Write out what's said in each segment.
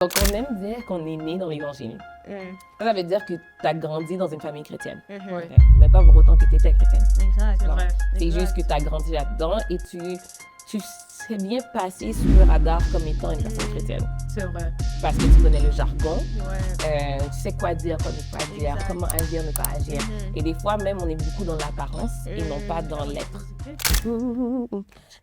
Donc, on aime dire qu'on est né dans l'Évangile. Ça veut dire que tu as grandi dans une famille chrétienne. Ouais. Okay. Mais pas pour autant que tu étais chrétienne. Exact, c'est Non. vrai. C'est Exact. juste que tu as grandi là-dedans et tu sais bien passer sous le radar comme étant une personne chrétienne. C'est vrai. Parce que tu connais le jargon, Ouais. tu sais quoi dire, quoi ne pas dire, Exact. comment agir, ne pas agir. Et des fois, même, on est beaucoup dans l'apparence et non pas dans l'être.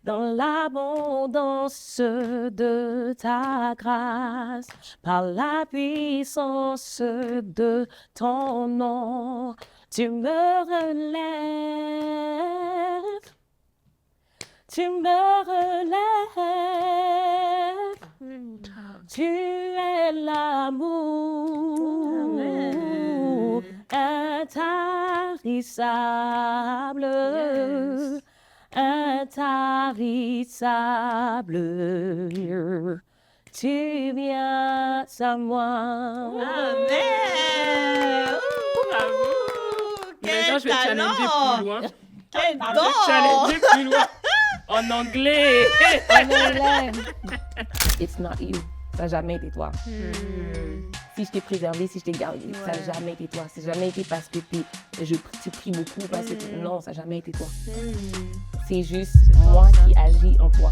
Dans l'abondance de ta grâce, par la puissance de ton nom, tu me relèves, tu me relèves, tu es l'amour intarissable. Yes. Intarissable, tu viens à moi. Amen! Bravo! Maintenant, je vais challenger plus loin. Quel Je vais don! challenger plus loin. En anglais. En anglais. It's not you. Ça n'a jamais été toi. Si je t'ai préservé, si je t'ai gardé, ça n'a jamais été toi. Ça n'a jamais été parce que tu pries beaucoup, parce que non, ça n'a jamais été toi. C'est juste moi qui agis en toi.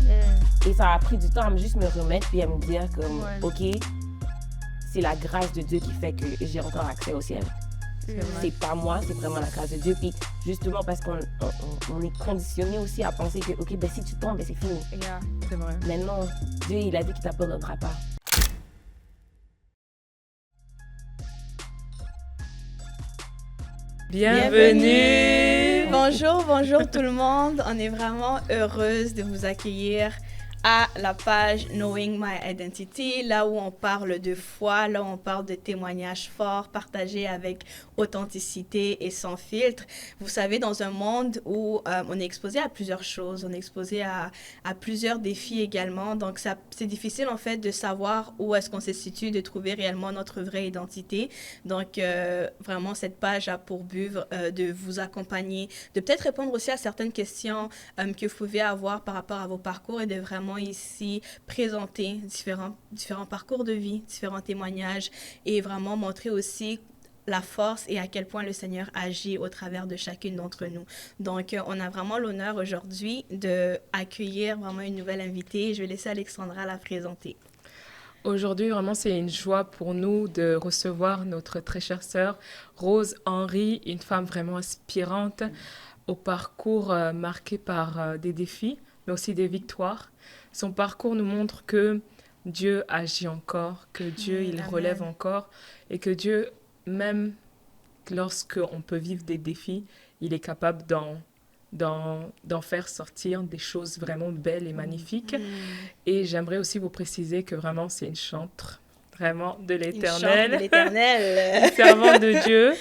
Et ça a pris du temps à me juste me remettre puis à me dire comme, OK, c'est la grâce de Dieu qui fait que j'ai encore accès au ciel. C'est pas moi, c'est vraiment la grâce de Dieu. Puis justement parce qu'on est conditionné aussi à penser que, OK, ben si tu tombes, ben c'est fini. Yeah, c'est vrai. Mais non, Dieu, il a dit qu'il t'abandonnera pas. Bienvenue. Bonjour tout le monde. On est vraiment heureuse de vous accueillir à la page Knowing My Identity, là où on parle de foi, là où on parle de témoignages forts partagés avec authenticité et sans filtre. Vous savez, dans un monde où on est exposé à plusieurs choses, on est exposé à plusieurs défis également, donc c'est difficile en fait de savoir où est-ce qu'on se situe, de trouver réellement notre vraie identité. Donc vraiment, cette page a pour but de vous accompagner, de peut-être répondre aussi à certaines questions que vous pouvez avoir par rapport à vos parcours et de vraiment ici présenter différents parcours de vie, différents témoignages et vraiment montrer aussi la force et à quel point le Seigneur agit au travers de chacune d'entre nous. Donc, on a vraiment l'honneur aujourd'hui d'accueillir vraiment une nouvelle invitée. Je vais laisser Alexandra la présenter. Aujourd'hui, vraiment, c'est une joie pour nous de recevoir notre très chère sœur, Rose Henry, une femme vraiment inspirante, au parcours marqué par des défis, mais aussi des victoires. Son parcours nous montre que Dieu agit encore, que Dieu, il relève encore, et que Dieu, même lorsqu'on peut vivre des défis, il est capable d'en faire sortir des choses vraiment belles et magnifiques. Et j'aimerais aussi vous préciser que vraiment, c'est une chantre, vraiment de l'Éternel. Une chante de l'Éternel. Une servante de Dieu.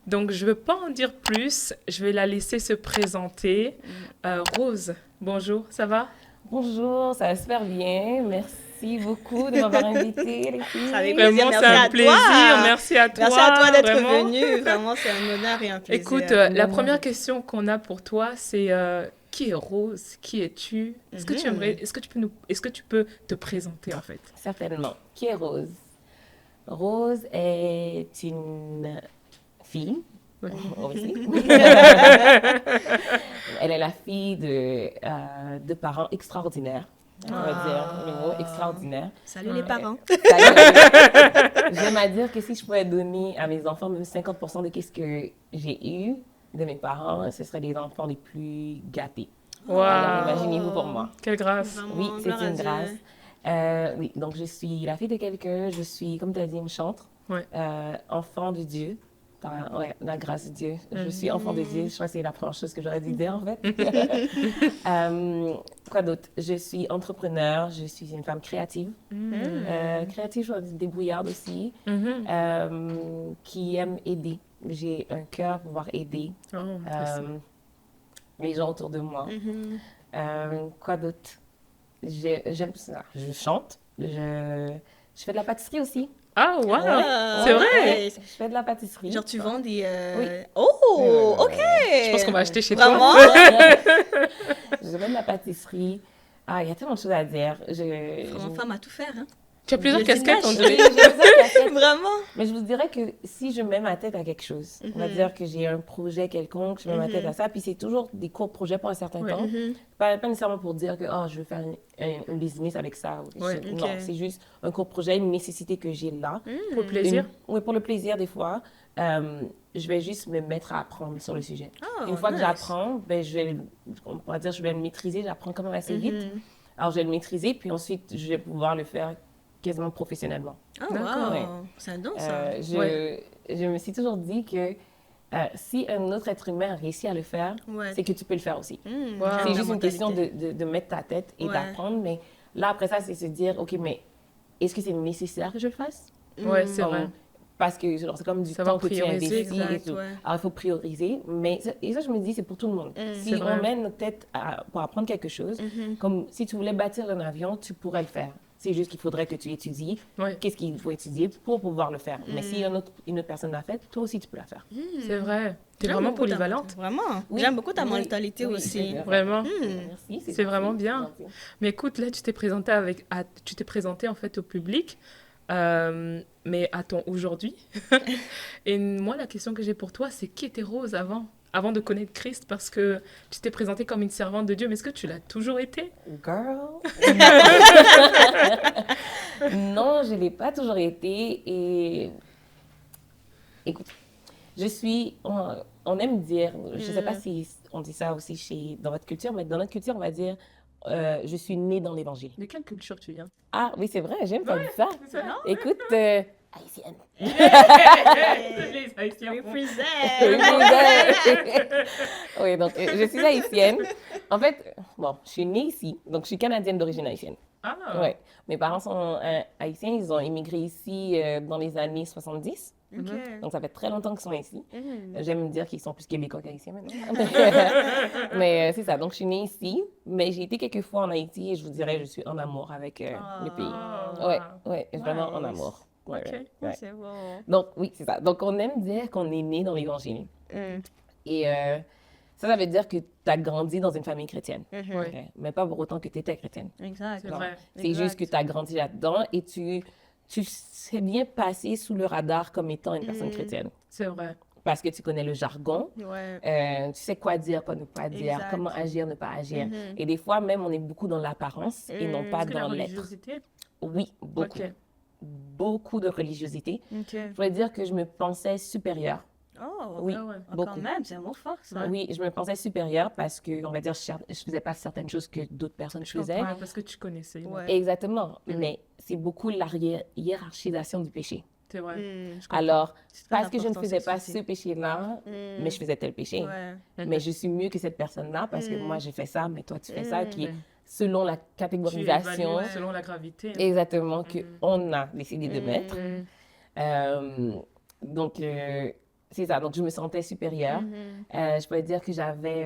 Donc, je ne veux pas en dire plus. Je vais la laisser se présenter. Rose, bonjour, ça va? Bonjour, ça va super bien. Merci beaucoup de m'avoir invitée, les filles. Avec plaisir. Vraiment, c'est un plaisir. Merci à toi. Merci à toi d'être vraiment. venue. Vraiment, c'est un honneur et un plaisir. Écoute, la première question qu'on a pour toi, c'est qui est Rose? Qui es-tu? Est-ce que tu peux te présenter en fait? Certainement. Qui est Rose? Rose est une fille. Aussi. Elle est la fille de parents extraordinaires. On va dire le mot extraordinaire. Salut les parents. J'aime à dire que si je pouvais donner à mes enfants même 50% de ce que j'ai eu de mes parents, ce seraient les enfants les plus gâtés. Wow. Alors imaginez-vous pour moi. Quelle grâce. Vraiment, Oui, c'est gloire à une Dieu. grâce. Oui, donc je suis la fille de quelqu'un, je suis, comme tu as dit, une chantre, Ouais. enfant de Dieu. La grâce de Dieu. Je suis enfant de Dieu. Je crois que c'est la première chose que j'aurais dû dire, en fait. Quoi d'autre? Je suis entrepreneur. Je suis une femme créative. Créative, je suis débrouillarde aussi. Qui aime aider. J'ai un cœur pour pouvoir aider les gens autour de moi. Quoi d'autre? J'aime ça. Je chante. Je fais de la pâtisserie aussi. Ah, wow. Ah, C'est vrai? ouais. Je fais de la pâtisserie. Genre, tu vends des... Oui. Oh, OK. Je pense qu'on va acheter chez Vraiment? toi. Je fais de la pâtisserie. Ah, il y a tellement de choses à dire. Vraiment femme à tout faire, hein? Tu as plusieurs Je casquettes, on t'imagine. dirait. J'ai plusieurs casquettes. Vraiment? Mais je vous dirais que si je mets ma tête à quelque chose, on va dire que j'ai un projet quelconque, je mets ma tête à ça, puis c'est toujours des courts projets pour un certain Ouais. temps. Pas nécessairement pour dire que je veux faire un business avec ça. Ou Ouais. quelque chose. Non, c'est juste un court projet, une nécessité que j'ai là. Pour le plaisir. Oui, pour le plaisir des fois. Je vais juste me mettre à apprendre sur le sujet. Oh, Une fois que nice. j'apprends, ben, on pourrait dire, je vais le maîtriser, j'apprends quand même assez vite. Alors, je vais le maîtriser, puis ensuite, je vais pouvoir le faire quasiment professionnellement. Oh, D'accord. wow. Ouais. C'est donc ça. Je me suis toujours dit que si un autre être humain a réussi à le faire, Ouais. c'est que tu peux le faire aussi. Wow. C'est La juste une question mentalité. de mettre ta tête et Ouais. d'apprendre. Mais là, après ça, c'est se dire, OK, mais est-ce que c'est nécessaire que je le fasse? Ouais, c'est Comme- vrai. Parce que genre, c'est comme du Savoir temps que tu prioriser, investis et exact, tout. ouais. Alors, il faut prioriser. Mais et ça, je me dis, c'est pour tout le monde. Si C'est on vrai. met notre tête pour apprendre quelque chose, comme si tu voulais bâtir un avion, tu pourrais le faire. C'est juste qu'il faudrait que tu étudies Ouais. qu'est-ce qu'il faut étudier pour pouvoir le faire. Mais si une autre personne l'a fait, toi aussi, tu peux la faire. C'est vrai. T'es J'aime vraiment beaucoup ta- polyvalente. Vraiment. Oui. J'aime beaucoup ta Oui. mentalité Oui, aussi. c'est Vraiment. Merci. C'est vraiment gentil, bien. c'est gentil. Mais écoute, là, tu t'es présenté en fait au public, mais à ton aujourd'hui. Et moi, la question que j'ai pour toi, c'est qui était Rose avant de connaître Christ, parce que tu t'es présentée comme une servante de Dieu, mais est-ce que tu l'as toujours été? Girl. Non, je ne l'ai pas toujours été. Et écoute, on aime dire, je ne sais pas si on dit ça aussi dans votre culture, mais dans notre culture, on va dire, je suis née dans l'évangile. De quelle culture tu viens? Ah oui, c'est vrai, j'aime pas dire ça. Écoute, haïtienne. Les Haïtiens font- Represent. Oui, donc je suis haïtienne. En fait, bon, je suis née ici, donc je suis canadienne d'origine haïtienne. Ah, Ouais. Mes parents sont haïtiens, ils ont immigré ici dans les années 70. Ok. Donc ça fait très longtemps qu'ils sont ici. Mhm. J'aime dire qu'ils sont plus québécois qu'haïtiens maintenant. Mais c'est ça, donc je suis née ici, mais j'ai été quelques fois en Haïti et je vous dirais, je suis en amour avec le pays. Oh, Ouais, wow. ouais, vraiment en Nice. amour. Ouais, Ok. ouais, ouais. C'est bon. Donc oui, c'est ça. Donc on aime dire qu'on est né dans l'évangile. Et ça veut dire que tu as grandi dans une famille chrétienne. Mhm. Ouais. Ok? Mais pas pour autant que tu étais chrétienne. Exact. C'est vrai. C'est juste que tu as grandi là-dedans et tu sais bien passer sous le radar comme étant une personne chrétienne. C'est vrai. Parce que tu connais le jargon, Ouais. tu sais quoi dire, quoi ne pas dire, Exact. comment agir, ne pas agir. Et des fois, même, on est beaucoup dans l'apparence et non pas Est-ce que la dans l'être. religiosité? Oui, beaucoup. Ok. Beaucoup de religiosité. Ok. Je pourrais dire que je me pensais supérieure. Oh, Oui, Ah ouais. beaucoup. quand même, c'est un mot fort, ça. Oui, je me pensais supérieure parce que, on va dire, je faisais pas certaines choses que d'autres personnes faisaient. Ouais, parce que tu connaissais. Ouais. Exactement. Mais c'est beaucoup la hiérarchisation du péché. C'est vrai. Je comprends. Alors, C'est très parce que je ne important, faisais ça pas aussi. ce péché-là, mais je faisais tel péché. Ouais. Mais je suis mieux que cette personne-là parce que moi, j'ai fait ça, mais toi, tu fais ça, qui est Mm. selon la Tu catégorisation évalues selon la gravité. exactement qu'on a décidé de mettre. Mm. Donc, c'est ça. Donc, je me sentais supérieure. Je pourrais dire que j'avais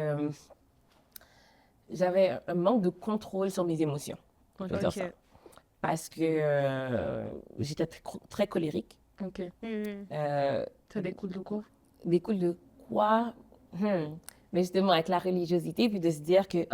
un manque de contrôle sur mes émotions. Je peux dire Ok. ça. Parce que j'étais très colérique. Ok. Ça découle de quoi? Découle de quoi? Mais justement, avec la religiosité, puis de se dire que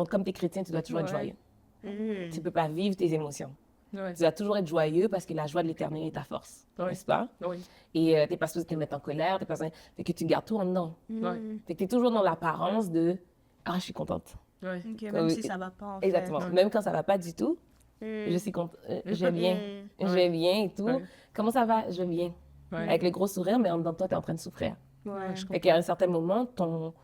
comme tu es chrétien, tu dois toujours être joyeux. Tu ne peux pas vivre tes émotions. Ouais. Tu dois toujours être joyeux parce que la joie de l'éternel est ta force, Ouais. n'est-ce pas? Oui. Et tu n'es pas supposé te mettre en colère, fait que tu gardes tout en dedans. Ouais. Fait que tu es toujours dans l'apparence de « Ah, je suis contente Ouais. Ok, même si ça va pas, en » fait. Exactement. Même quand ça ne va pas du tout, je suis contente, je vais bien, je vais bien et tout. Ouais. Comment ça va? Je vais bien. Ouais. Avec le gros sourire, mais en dedans de toi, tu es en train de souffrir. Ouais. je Fait qu'à un certain moment,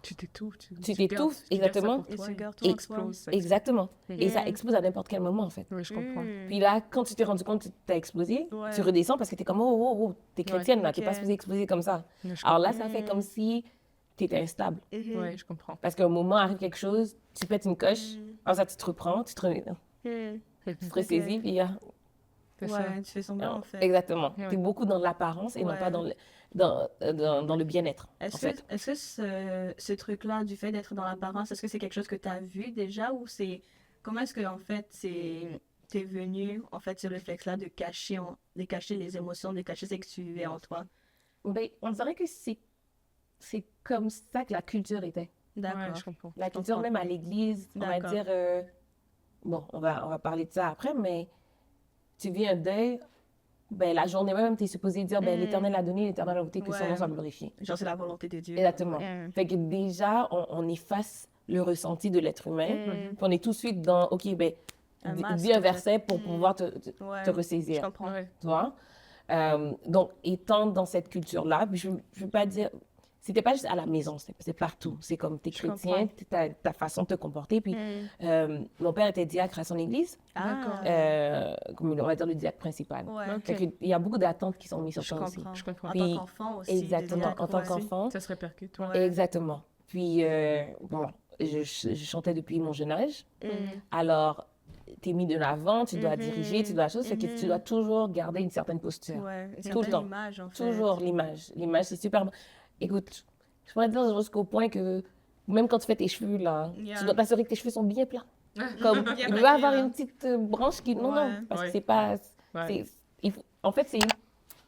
Tu t'étouffes. Tu t'étouffes, exactement. Et tu gardes tout Et en toi. Exactement. Et ça explose à n'importe quel moment, en fait. Oui, je comprends. Puis là, quand tu t'es rendu compte que tu as explosé, Ouais. tu redescends parce que tu es comme, oh, t'es chrétienne, là, t'es pas ok. supposée exploser comme ça. Ouais, je Alors là, ça fait comme si tu étais instable. comprends. Ouais, je comprends. Parce qu'à un moment, arrive quelque chose, tu pètes une coche, alors ça, tu te reprends, tu te ressaisis, puis C'est ça. Ouais, tu fais semblant, en fait. exactement. Ouais. Tu es beaucoup dans l'apparence et non Ouais. pas dans le bien-être, en Est-ce fait. que ce truc-là, du fait d'être dans l'apparence, est-ce que c'est quelque chose que tu as vu déjà ou c'est... Comment est-ce que, en fait, t'es venu, en fait, ce réflexe-là de cacher les émotions, de cacher ce que tu vivais en toi? Ben, on dirait que c'est comme ça que la culture était. Ouais, D'accord. je comprends. La culture, comprends. même à l'église, on va D'accord. dire... bon, on va parler de ça après, mais tu vis un deuil, ben, la journée même, tu es supposé dire, ben, l'Éternel a donné, l'Éternel a ôté, que son nom soit glorifié. Genre, c'est la volonté de Dieu. Exactement. Fait que déjà, on efface le ressenti de l'être humain, puis on est tout de suite dans, OK, ben, dis un verset pour pouvoir te ressaisir. Je comprends. Ouais. Tu vois? Donc, étant dans cette culture-là, puis je veux pas dire... C'était pas juste à la maison, c'est partout. C'est comme t'es chrétien, ta façon de te comporter. Puis, mon père était diacre à son église. Comme on va dire le diacre principal. Fait que il y a beaucoup d'attentes qui sont mises sur toi aussi. Je comprends. En Puis, tant qu'enfant aussi. exactement, en tant qu'enfant. Ça se répercute, ouais. Exactement. Puis, bon, je chantais depuis mon jeune âge. Alors, t'es mis de l'avant, tu dois diriger, tu dois chose, fait que tu dois toujours garder une certaine posture. Tout le temps. Image, en fait. Toujours l'image. L'image, c'est super... Écoute, je pourrais te dire jusqu'au point que même quand tu fais tes cheveux, là, tu dois t'assurer que tes cheveux sont bien plats. Comme, il doit y avoir une petite branche qui... Non, non, parce que c'est pas... En fait, c'est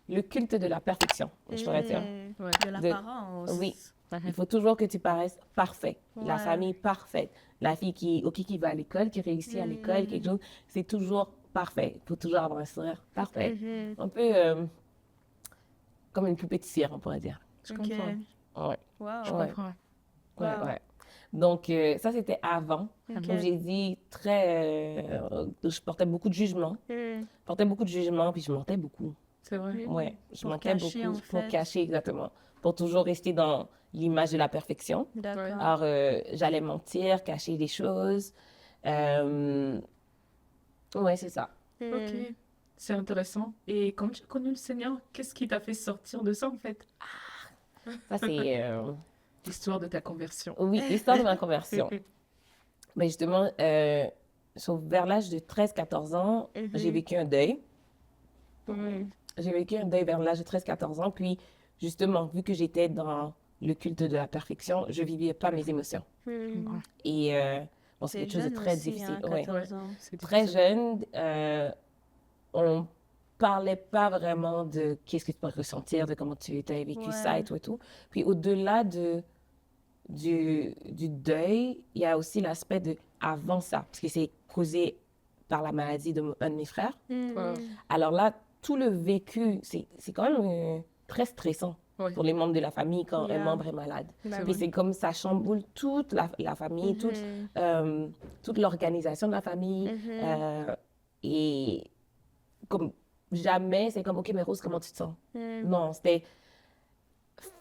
le culte de la perfection, je pourrais dire. De l'apparence. Oui. Il faut toujours que tu paraisses parfait. La famille parfaite. La fille qui va à l'école, qui réussit à l'école, quelque chose, c'est toujours parfait. Il faut toujours avoir un sourire parfait. Un peu comme une poupée de cire, on pourrait dire. Je comprends. Ouais. Wow. Je comprends. Ouais. Donc, ça, c'était avant. Comme j'ai dit, je portais beaucoup de jugement. Puis je mentais beaucoup. C'est vrai. Ouais, je Pour mentais cacher, beaucoup en pour fait. cacher, exactement. Pour toujours rester dans l'image de la perfection. D'accord. Alors, j'allais mentir, cacher des choses. Ouais, c'est ça. Ok. C'est intéressant. Et quand tu as connu le Seigneur, qu'est-ce qui t'a fait sortir de ça, en fait? Ça, c'est... L'histoire de ta conversion. Oui, l'histoire de ma conversion. Mais justement, vers l'âge de 13-14 ans, j'ai vécu un deuil. J'ai vécu un deuil vers l'âge de 13-14 ans. Puis, justement, vu que j'étais dans le culte de la perfection, je vivais pas mes émotions. Et bon, c'est quelque chose de très difficile. Ouais. 14 ans. C'est Très difficile. jeune, on parlait pas vraiment de qu'est-ce que tu peux ressentir, de comment tu as vécu ça et tout et tout. Puis au-delà du deuil, il y a aussi l'aspect de avant ça, parce que c'est causé par la maladie d'un de mes frères. Ouais. Alors là, tout le vécu, c'est quand même très stressant Ouais. pour les membres de la famille quand un membre est malade. Puis c'est comme ça chamboule toute la famille, toute l'organisation de la famille. Et comme jamais, c'est comme, OK, mais Rose, comment tu te sens? Non, c'était,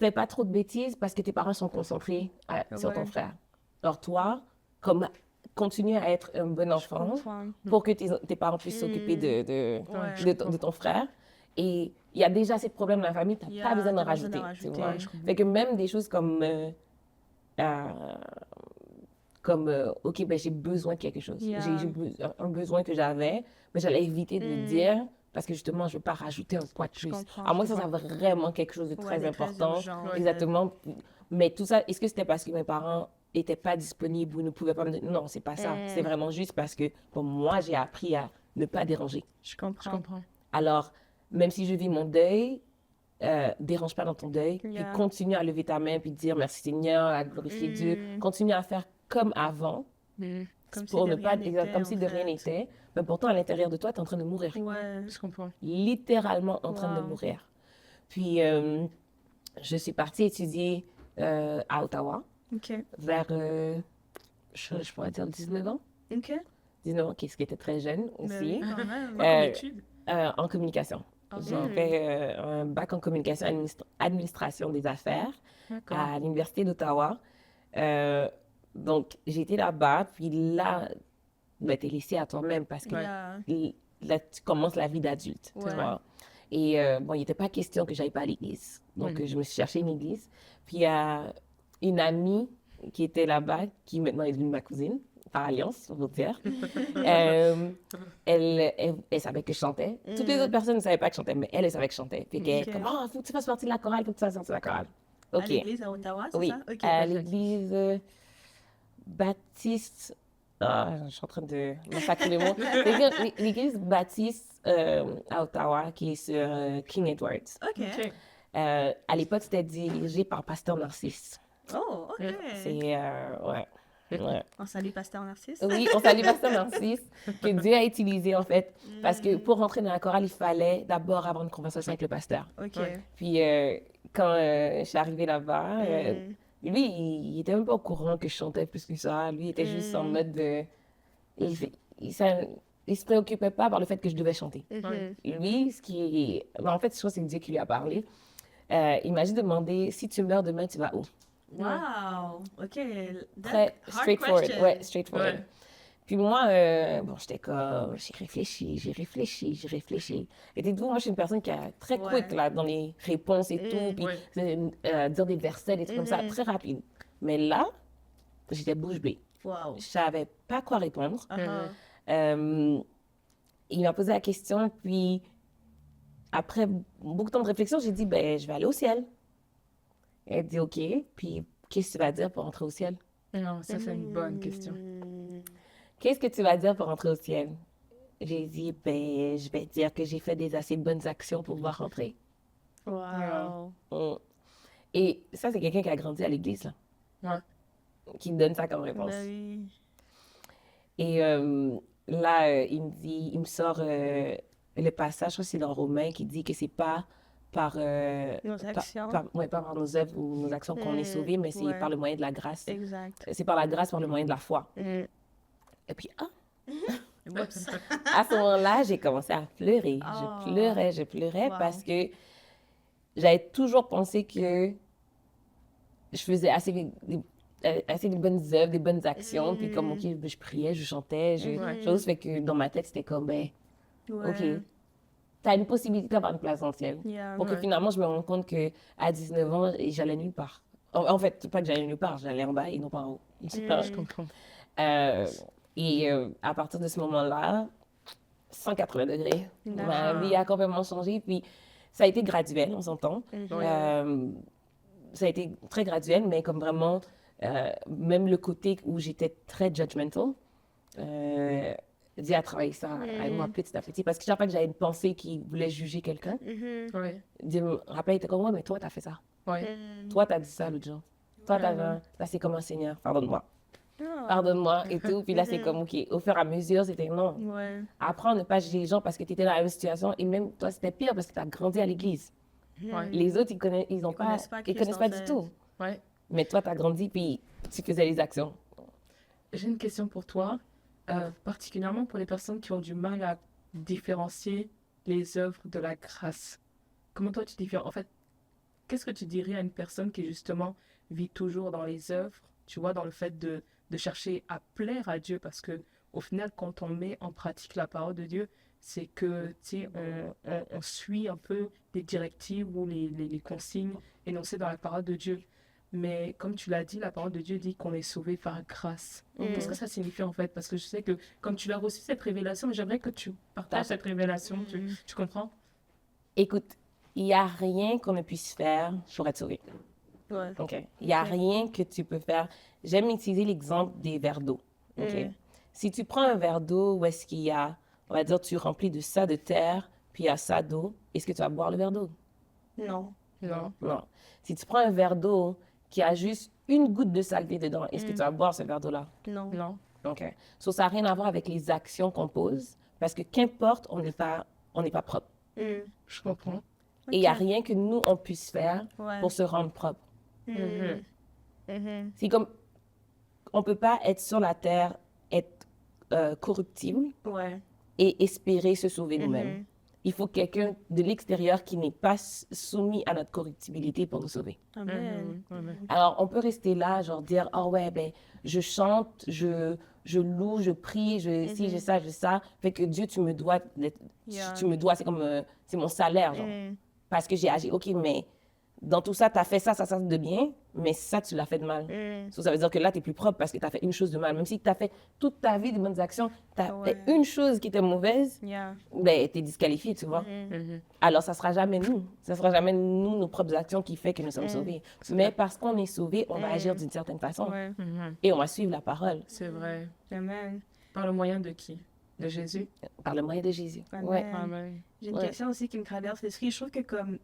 fais pas trop de bêtises parce que tes parents sont concentrés sur ton frère. Alors toi, comme, continue à être un bon enfant pour que tes parents puissent s'occuper de ton frère. Et il y a déjà ces problèmes dans la famille, tu n'as pas besoin d'en rajouter. Tu vois? Fait que même des choses comme, OK, ben, j'ai besoin de quelque chose. J'ai un besoin que j'avais, mais j'allais éviter de le dire parce que justement, je ne veux pas rajouter un poids de plus. À moins que ça soit vraiment quelque chose de très important. Exactement. Mais tout ça, est-ce que c'était parce que mes parents n'étaient pas disponibles ou ne pouvaient pas me dire? Non, c'est pas ça. C'est vraiment juste parce que pour moi, j'ai appris à ne pas déranger. Je comprends. Alors, même si je vis mon deuil, dérange pas dans ton deuil, puis continue à lever ta main, puis dire merci Seigneur, à glorifier Dieu, continue à faire comme avant, pour ne pas, comme si de rien n'était, mais pourtant à l'intérieur de toi, tu es en train de mourir. Je comprends. Littéralement en train de mourir. Puis, je suis partie étudier à Ottawa, vers, je pourrais dire 19 ans. 19 ans, ce qui était très jeune aussi. En études? En communication. J'ai fait un bac en communication administration des affaires à l'Université d'Ottawa. Donc, j'étais là-bas, puis là, ben, t'es laissé à toi-même parce que là, tu commences la vie d'adulte. Tu vois? Et bon, il n'était pas question que j'aille pas à l'église. Donc, je me suis cherché une église. Puis, il y a une amie qui était là-bas, qui maintenant est devenue ma cousine, par alliance, on va dire. Elle savait que je chantais. Toutes les autres personnes ne savaient pas que je chantais, mais elle savait que je chantais. Puis qu'elle comme, oh, faut que tu fasses partie de la chorale, faut que tu fasses partie de la chorale. À l'église à Ottawa, c'est ça? Oui, à l'église baptiste... Ah, je suis en train de massacrer les mots. L'église baptiste à Ottawa, qui est sur King Edwards. À l'époque, c'était dirigé par Pasteur Narcisse. Oh, OK. C'est, ouais. Ouais. On salue Pasteur Narcisse. Oui, on salue Pasteur Narcisse, que Dieu a utilisé, en fait. Parce que pour rentrer dans la chorale, il fallait d'abord avoir une conversation avec le pasteur. OK. Ouais. Puis, quand je suis arrivée là-bas, lui, il était même pas au courant que je chantais plus que ça. Lui, il était juste en mode de... Il se préoccupait pas par le fait que je devais chanter. Ouais. Lui, en fait, je crois que c'est Dieu qui lui a parlé. Il m'a juste demandé, si tu meurs demain, tu vas où? Wow. OK. Très Hard straightforward. question. Ouais, straightforward. Ouais. Puis moi, bon, j'étais comme, j'ai réfléchi. Et dites-vous, moi, je suis une personne qui est très Ouais. quick, là, dans les réponses et tout, puis dire des versets, des trucs comme ça, très rapide. Mais là, j'étais bouche bée. Wow. Je savais pas quoi répondre. Uh-huh. Il m'a posé la question, puis après beaucoup de temps de réflexion, j'ai dit, ben, je vais aller au ciel. Elle dit, OK, puis qu'est-ce que tu vas dire pour entrer au ciel? Non, ça, c'est une bonne question. Qu'est-ce que tu vas dire pour rentrer au ciel? J'ai dit, ben, je vais dire que j'ai fait des assez bonnes actions pour pouvoir rentrer. Wow. Mm. Et ça, c'est quelqu'un qui a grandi à l'église, là, Ouais. qui me donne ça comme réponse. Ben oui. Et là, il me sort le passage, je crois que c'est dans Romains, qui dit que c'est pas par, Nos actions. pas par nos œuvres ou nos actions qu'on est sauvé, mais c'est ouais. par le moyen de la grâce. Exact. C'est par la grâce, par le moyen de la foi. Mm. Et puis, Oups. à ce moment-là, j'ai commencé à pleurer. Oh. Je pleurais Wow. parce que j'avais toujours pensé que je faisais assez de bonnes œuvres, des bonnes actions. Puis comme, OK, je priais, je chantais, chose fait que dans ma tête, c'était comme, ben, Ouais. OK, t'as une possibilité d'avoir une place dans le ciel. Yeah. Pour que finalement, je me rende compte qu'à 19 ans, j'allais nulle part. En fait, pas que j'allais nulle part, j'allais en bas et non pas en haut. Je comprends. Et à partir de ce moment-là, 180 degrés, ma D'accord. vie a complètement changé. Puis ça a été graduel, on s'entend. Ça a été très graduel, mais comme vraiment, même le côté où j'étais très judgmental, Dieu a travaillé ça avec moi petit à petit. Parce que chaque fois que j'avais une pensée qui voulait juger quelqu'un, Ouais. Dieu me rappelait, il était comme, ouais, mais toi, t'as fait ça. Ouais. Toi, t'as dit ça l'autre jour. Toi, là, c'est comme un Seigneur, pardonne-moi. Pardonne-moi et tout. Puis là, c'est comme, OK, au fur et à mesure, c'était non. Ouais. Apprends à ne pas juger les gens parce que tu étais dans la même situation. Et même toi, c'était pire parce que tu as grandi à l'église. Ouais. Les autres, ils connaissent pas du tout. Ouais. Mais toi, tu as grandi puis tu faisais les actions. J'ai une question pour toi, particulièrement pour les personnes qui ont du mal à différencier les œuvres de la grâce. Comment toi tu différencies? En fait, qu'est-ce que tu dirais à une personne qui justement vit toujours dans les œuvres, tu vois, dans le fait de chercher à plaire à Dieu? Parce que au final, quand on met en pratique la parole de Dieu, c'est que, tu sais, on suit un peu les directives ou les consignes énoncées dans la parole de Dieu. Mais comme tu l'as dit, la parole de Dieu dit qu'on est sauvé par grâce. Qu'est-ce que ça signifie en fait? Parce que je sais que comme tu l'as reçu cette révélation, j'aimerais que tu partages cette révélation. Tu comprends? Écoute, il n'y a rien qu'on ne puisse faire pour être sauvé. Ouais. OK? Il n'y a rien que tu peux faire. J'aime utiliser l'exemple des verres d'eau. OK? Si tu prends un verre d'eau où est-ce qu'il y a, on va dire, tu remplis de ça de terre, puis il y a ça d'eau, est-ce que tu vas boire le verre d'eau? Non. Non. Non. Si tu prends un verre d'eau qui a juste une goutte de saleté dedans, est-ce que tu vas boire ce verre d'eau-là? Non. Non. OK. So, ça n'a rien à voir avec les actions qu'on pose, parce que qu'importe, on n'est pas propre. Je comprends. Et il n'y a rien que nous, on puisse faire Ouais. pour se rendre propre. C'est comme, on ne peut pas être sur la terre, être corruptible Ouais. et espérer se sauver nous-mêmes. Il faut quelqu'un de l'extérieur qui n'est pas soumis à notre corruptibilité pour nous sauver. Amen. Alors, on peut rester là, genre dire, oh ouais, ben, je chante, je loue, je prie, si j'ai ça, j'ai ça. Fait que Dieu, tu me dois, Yeah. tu me dois, c'est comme, c'est mon salaire, genre. Parce que j'ai agi, ok, mais dans tout ça, tu as fait ça de bien, mais ça, tu l'as fait de mal. So, ça veut dire que là, tu es plus propre parce que tu as fait une chose de mal. Même si tu as fait toute ta vie de bonnes actions, tu as fait une chose qui était mauvaise, Yeah. ben, tu es disqualifié, tu vois. Alors, ça sera jamais nous. Ça sera jamais nous, nos propres actions qui fait que nous sommes sauvés. Mais parce qu'on est sauvés, on va agir d'une certaine façon. Ouais. Et on va suivre la parole C'est vrai. Amen. Par le moyen de qui? De Jésus? par le moyen de Jésus. Amen. Ouais. Amen. J'ai une Ouais. question aussi qui me traverse l'esprit. Je trouve que comme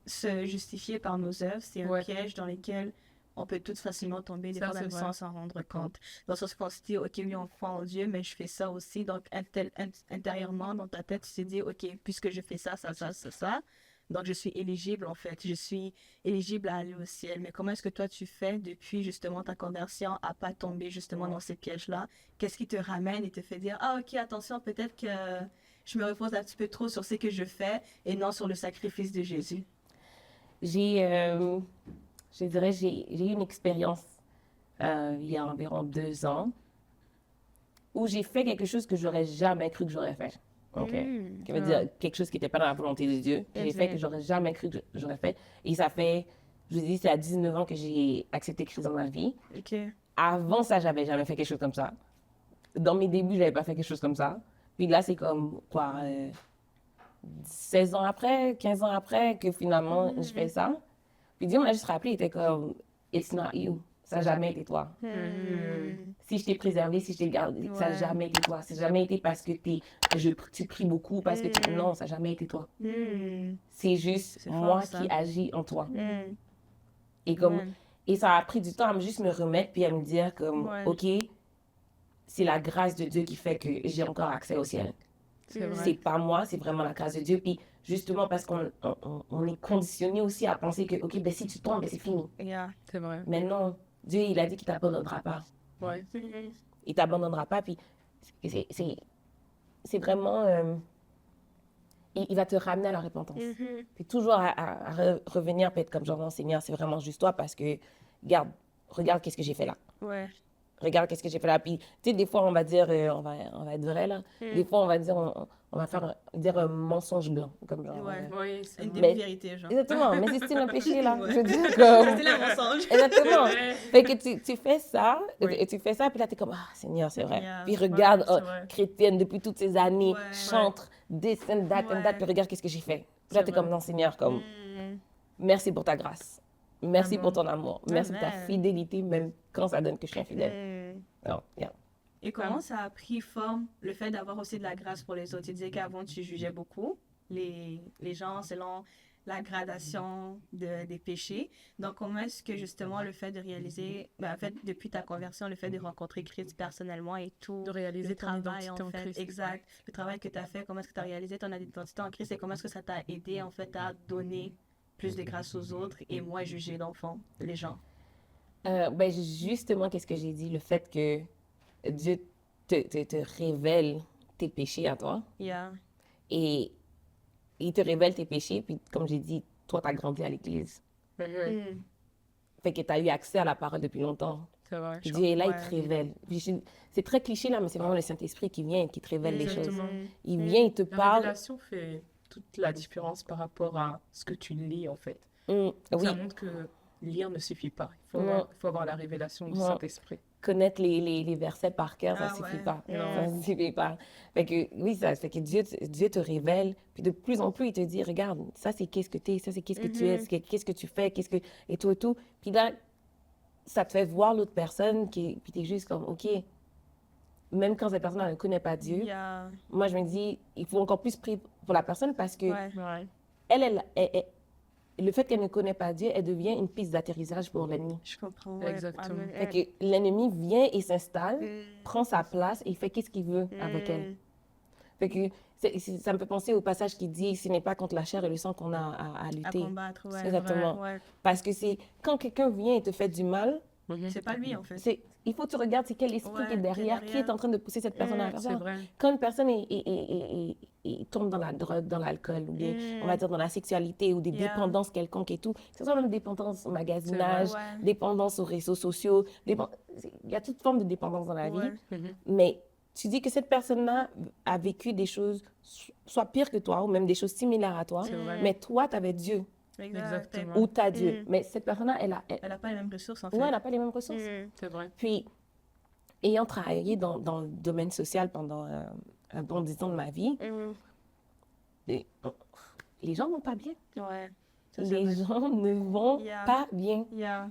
se justifier par nos œuvres, c'est un Ouais. piège dans lequel on peut tous facilement tomber des Ça, fois c'est même vrai. sans s'en rendre compte. Dans le sens qu'on se dit, OK, oui, on croit en Dieu, mais je fais ça aussi. Donc, intérieurement, dans ta tête, tu te dis, OK, puisque je fais ça, donc je suis éligible, en fait. Je suis éligible à aller au ciel. Mais comment est-ce que toi, tu fais depuis, justement, ta conversion à pas tomber, justement, dans ces pièges-là? Qu'est-ce qui te ramène et te fait dire, ah, OK, attention, peut-être que je me repose un petit peu trop sur ce que je fais et non sur le sacrifice de Jésus? J'ai, je dirais, j'ai eu une expérience il y a environ 2 ans où j'ai fait quelque chose que j'aurais jamais cru que j'aurais fait. OK? Qui veut dire quelque chose qui n'était pas dans la volonté de Dieu. Que j'ai fait que j'aurais jamais cru que j'aurais fait. Et ça fait, je vous dis, c'est à 19 ans que j'ai accepté Christ dans ma vie. OK. Avant ça, j'avais jamais fait quelque chose comme ça. Dans mes débuts, j'avais pas fait quelque chose comme ça. Puis là, c'est comme, quoi, 16 ans après, 15 ans après, que finalement, je fais ça. Puis Dieu m'a juste rappelé, il était comme, it's not you. Ça n'a jamais été toi. Si je t'ai préservé, si je t'ai gardé, ça n'a jamais été toi. Ça n'a jamais été parce que tu pries beaucoup, parce que non, ça n'a jamais été toi. C'est juste C'est fort, moi ça. qui agis en toi. Et comme, et ça a pris du temps à me juste me remettre puis à me dire comme, Ouais. OK, c'est la grâce de Dieu qui fait que j'ai encore accès au ciel. C'est vrai. C'est pas moi, c'est vraiment la grâce de Dieu. Puis justement parce on est conditionné aussi à penser que, OK, ben si tu tombes, ben c'est fini. Yeah. C'est vrai. Mais non, Dieu, il a dit qu'il t'abandonnera pas. Ouais. Il t'abandonnera pas. Puis c'est vraiment... il va te ramener à la repentance. Puis toujours à revenir, peut-être comme genre, non, Seigneur, c'est vraiment juste toi parce que, regarde qu'est-ce que j'ai fait là. Ouais. Regarde qu'est-ce que j'ai fait là. Puis, tu sais, des fois, on va dire, on va être vrai là. Des fois, on va dire, on va dire un mensonge blanc. Comme genre, Ouais. Oui, c'est Une vrai. Mais- demi-vérité, genre. Exactement, mais c'est style un péché là. Ouais. Je veux dire, comme. C'était le mensonge. Exactement. Ouais. Fait que tu fais ça, Oui. et tu fais ça, puis là, t'es comme, ah, Seigneur, c'est vrai. Yeah. Puis regarde, Ouais, c'est vrai. chrétienne depuis toutes ces années, Ouais. chante, this and that, Ouais. puis regarde qu'est-ce que j'ai fait. Puis là, C'est t'es vrai. comme, non, Seigneur, comme, Mm. merci pour ta grâce. Merci Amen. pour ton amour. Merci pour ta Amen. fidélité, même quand ça donne que je suis infidèle. Mm. Alors, yeah. Et comment ça a pris forme, le fait d'avoir aussi de la grâce pour les autres? Tu disais qu'avant, tu jugeais beaucoup les gens selon la gradation des péchés. Donc, comment est-ce que justement le fait de réaliser, en fait, depuis ta conversion, le fait de rencontrer Christ personnellement et tout, De réaliser le ton travail identité en fait, Christ. exact, le travail que tu as fait, comment est-ce que tu as réalisé ton identité en Christ et comment est-ce que ça t'a aidé en fait à donner plus de grâce aux autres et moins juger dans le fond les gens? Ben, justement, qu'est-ce que j'ai dit? Le fait que Dieu te révèle tes péchés à toi. Yeah. Et il te révèle tes péchés. Puis, comme j'ai dit, toi, tu as grandi à l'église. Mhm. Mm. Fait que tu as eu accès à la parole depuis longtemps. C'est vrai. Puis Dieu est là, il Ouais. te révèle. Puis c'est très cliché là, mais c'est vraiment le Saint-Esprit qui vient et qui te révèle les choses. Exactement. Il vient, il te La parle. révélation fait toute la différence par rapport à ce que tu lis, en fait. Oui, Ça montre que lire ne suffit pas. Non. Il faut avoir la révélation du Non. Saint-Esprit. connaître les versets par cœur, ça Ah suffit ouais. pas. Non. Ça suffit pas. Fait que, oui, ça fait que Dieu te révèle. Puis de plus en plus, il te dit, regarde, ça c'est qu'est-ce que tu es, ça c'est qu'est-ce que tu es, qu'est-ce que tu fais, et tout et tout. Puis là, ça te fait voir l'autre personne, puis tu es juste comme, OK, même quand cette personne elle ne connaît pas Dieu, Yeah. moi je me dis, il faut encore plus prier pour la personne parce que Ouais. Ouais. le fait qu'elle ne connaît pas Dieu, elle devient une piste d'atterrissage pour l'ennemi. Je comprends. Ouais. Exactement. Amen. Fait que l'ennemi vient et s'installe, Mm. prend sa place et il fait qu'est-ce qu'il veut avec elle. Fait que ça me fait penser au passage qui dit, ce n'est pas contre la chair et le sang qu'on a à À lutter. combattre, ouais. Exactement. Ouais. Parce que c'est quand quelqu'un vient et te fait du mal, C'est pas lui, en fait. il faut que tu regardes c'est quel esprit Ouais, qui est derrière, qui est en train de pousser cette personne à faire C'est ça. vrai. Quand une personne tombe dans la drogue, dans l'alcool, ou bien, on va dire dans la sexualité, ou des Yeah. dépendances quelconques et tout, que ce soit même dépendance au magasinage, C'est vrai, ouais. dépendance aux réseaux sociaux, il y a toute forme de dépendance dans la Ouais. vie. Mais tu dis que cette personne-là a vécu des choses soit pires que toi, ou même des choses similaires à toi, C'est vrai. mais toi, tu avais Dieu, Exactement. ou tu as Dieu. Mais cette personne-là, elle Elle a pas les mêmes ressources, en fait. ouais, elle n'a pas les mêmes ressources. C'est vrai. Puis, ayant travaillé dans le domaine social pendant un bon 10 ans de ma vie, les gens vont pas bien. Ouais. Ça, c'est Les vrai. gens ne vont Yeah. pas bien. Yeah.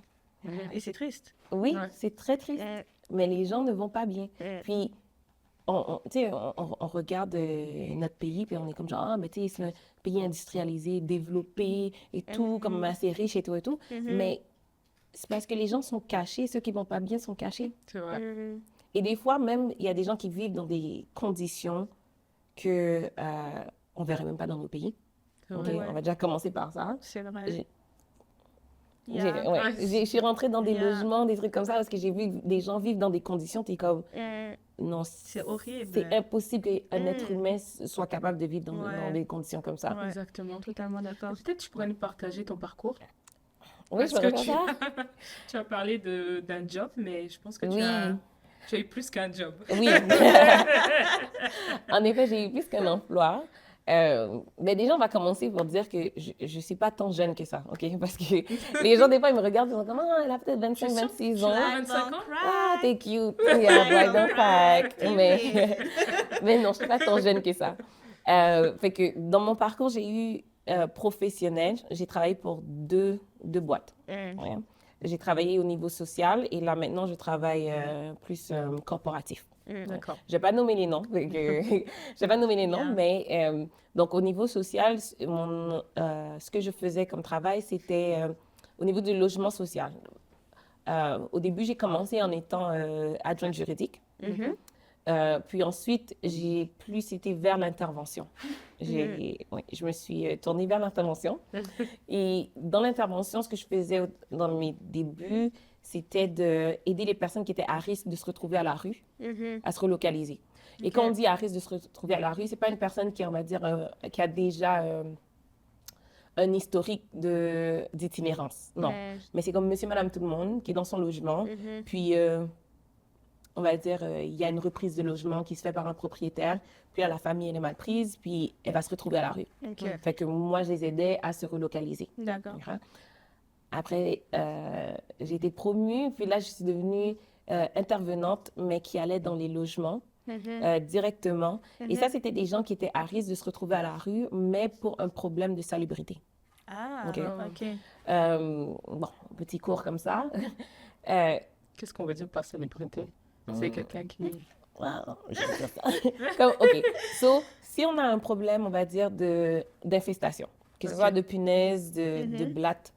Et c'est triste. Oui, Ouais. c'est très triste, mais les gens ne vont pas bien. Puis, tu sais, on regarde notre pays, puis on est comme genre, ah, mais tu sais, c'est un pays industrialisé, développé et tout, comme assez riche et tout et tout. Mais c'est parce que les gens sont cachés, ceux qui vont pas bien sont cachés. C'est vrai. Et des fois, même, il y a des gens qui vivent dans des conditions que on verrait même pas dans nos pays. C'est Ok, vrai. on va déjà commencer par ça. C'est vrai. J'ai- Yeah. ouais, je suis rentrée dans des Yeah. logements, des trucs comme ça, parce que j'ai vu des gens vivre dans des conditions, t'es comme, non, C'est horrible. c'est impossible qu'un être humain soit capable de vivre dans Ouais. des conditions comme ça. Ouais. Exactement. Totalement d'accord. Peut-être tu pourrais nous partager ton parcours. Oui, Parce je peux que faire ça. tu as parlé d'un job, mais je pense que Oui. tu as eu plus qu'un job. Oui. En effet, j'ai eu plus qu'un emploi. Mais déjà, on va commencer pour dire que je ne suis pas tant jeune que ça, OK? Parce que les gens, des fois, ils me regardent, ils sont comme, ah, elle a peut-être 25, 26 ans. Black 25 don't ans? Ah, cry. t'es cute. Yeah, black don't crack. Cry. Mais non, je suis pas tant jeune que ça. Fait que dans mon parcours, j'ai eu professionnel, j'ai travaillé pour deux boîtes. Ouais. J'ai travaillé au niveau social et là, maintenant, je travaille plus corporatif. D'accord. Je vais pas nommer les noms, je vais pas nommer les noms, Yeah. mais donc au niveau social, ce que je faisais comme travail, c'était au niveau du logement social. Au début, j'ai commencé en étant adjointe juridique. Puis ensuite, j'ai plus été vers l'intervention. Oui, je me suis tournée vers l'intervention. Et dans l'intervention, ce que je faisais dans mes débuts, c'était d'aider les personnes qui étaient à risque de se retrouver à la rue, à se relocaliser. Et quand on dit à risque de se retrouver à la rue, c'est pas une personne qui, on va dire, qui a déjà un historique d'itinérance. Non. Mais c'est comme monsieur, madame, tout le monde qui est dans son logement. Puis, on va dire, il y a une reprise de logement qui se fait par un propriétaire. Puis là, la famille, elle est mal prise. Puis, elle va se retrouver à la rue. OK. Fait que moi, je les aidais à se relocaliser. D'accord. Ok. Après, j'ai été promue. Puis là, je suis devenue intervenante, mais qui allait dans les logements directement. Et ça, c'était des gens qui étaient à risque de se retrouver à la rue, mais pour un problème de salubrité. Ah, OK. OK. Bon, petit cours comme ça. Qu'est-ce qu'on veut dire par célébrité? C'est quelqu'un qui... Wow, je vais dire ça. Comme, OK. So, si on a un problème, on va dire, d'infestation, que ce soit de punaises, de blattes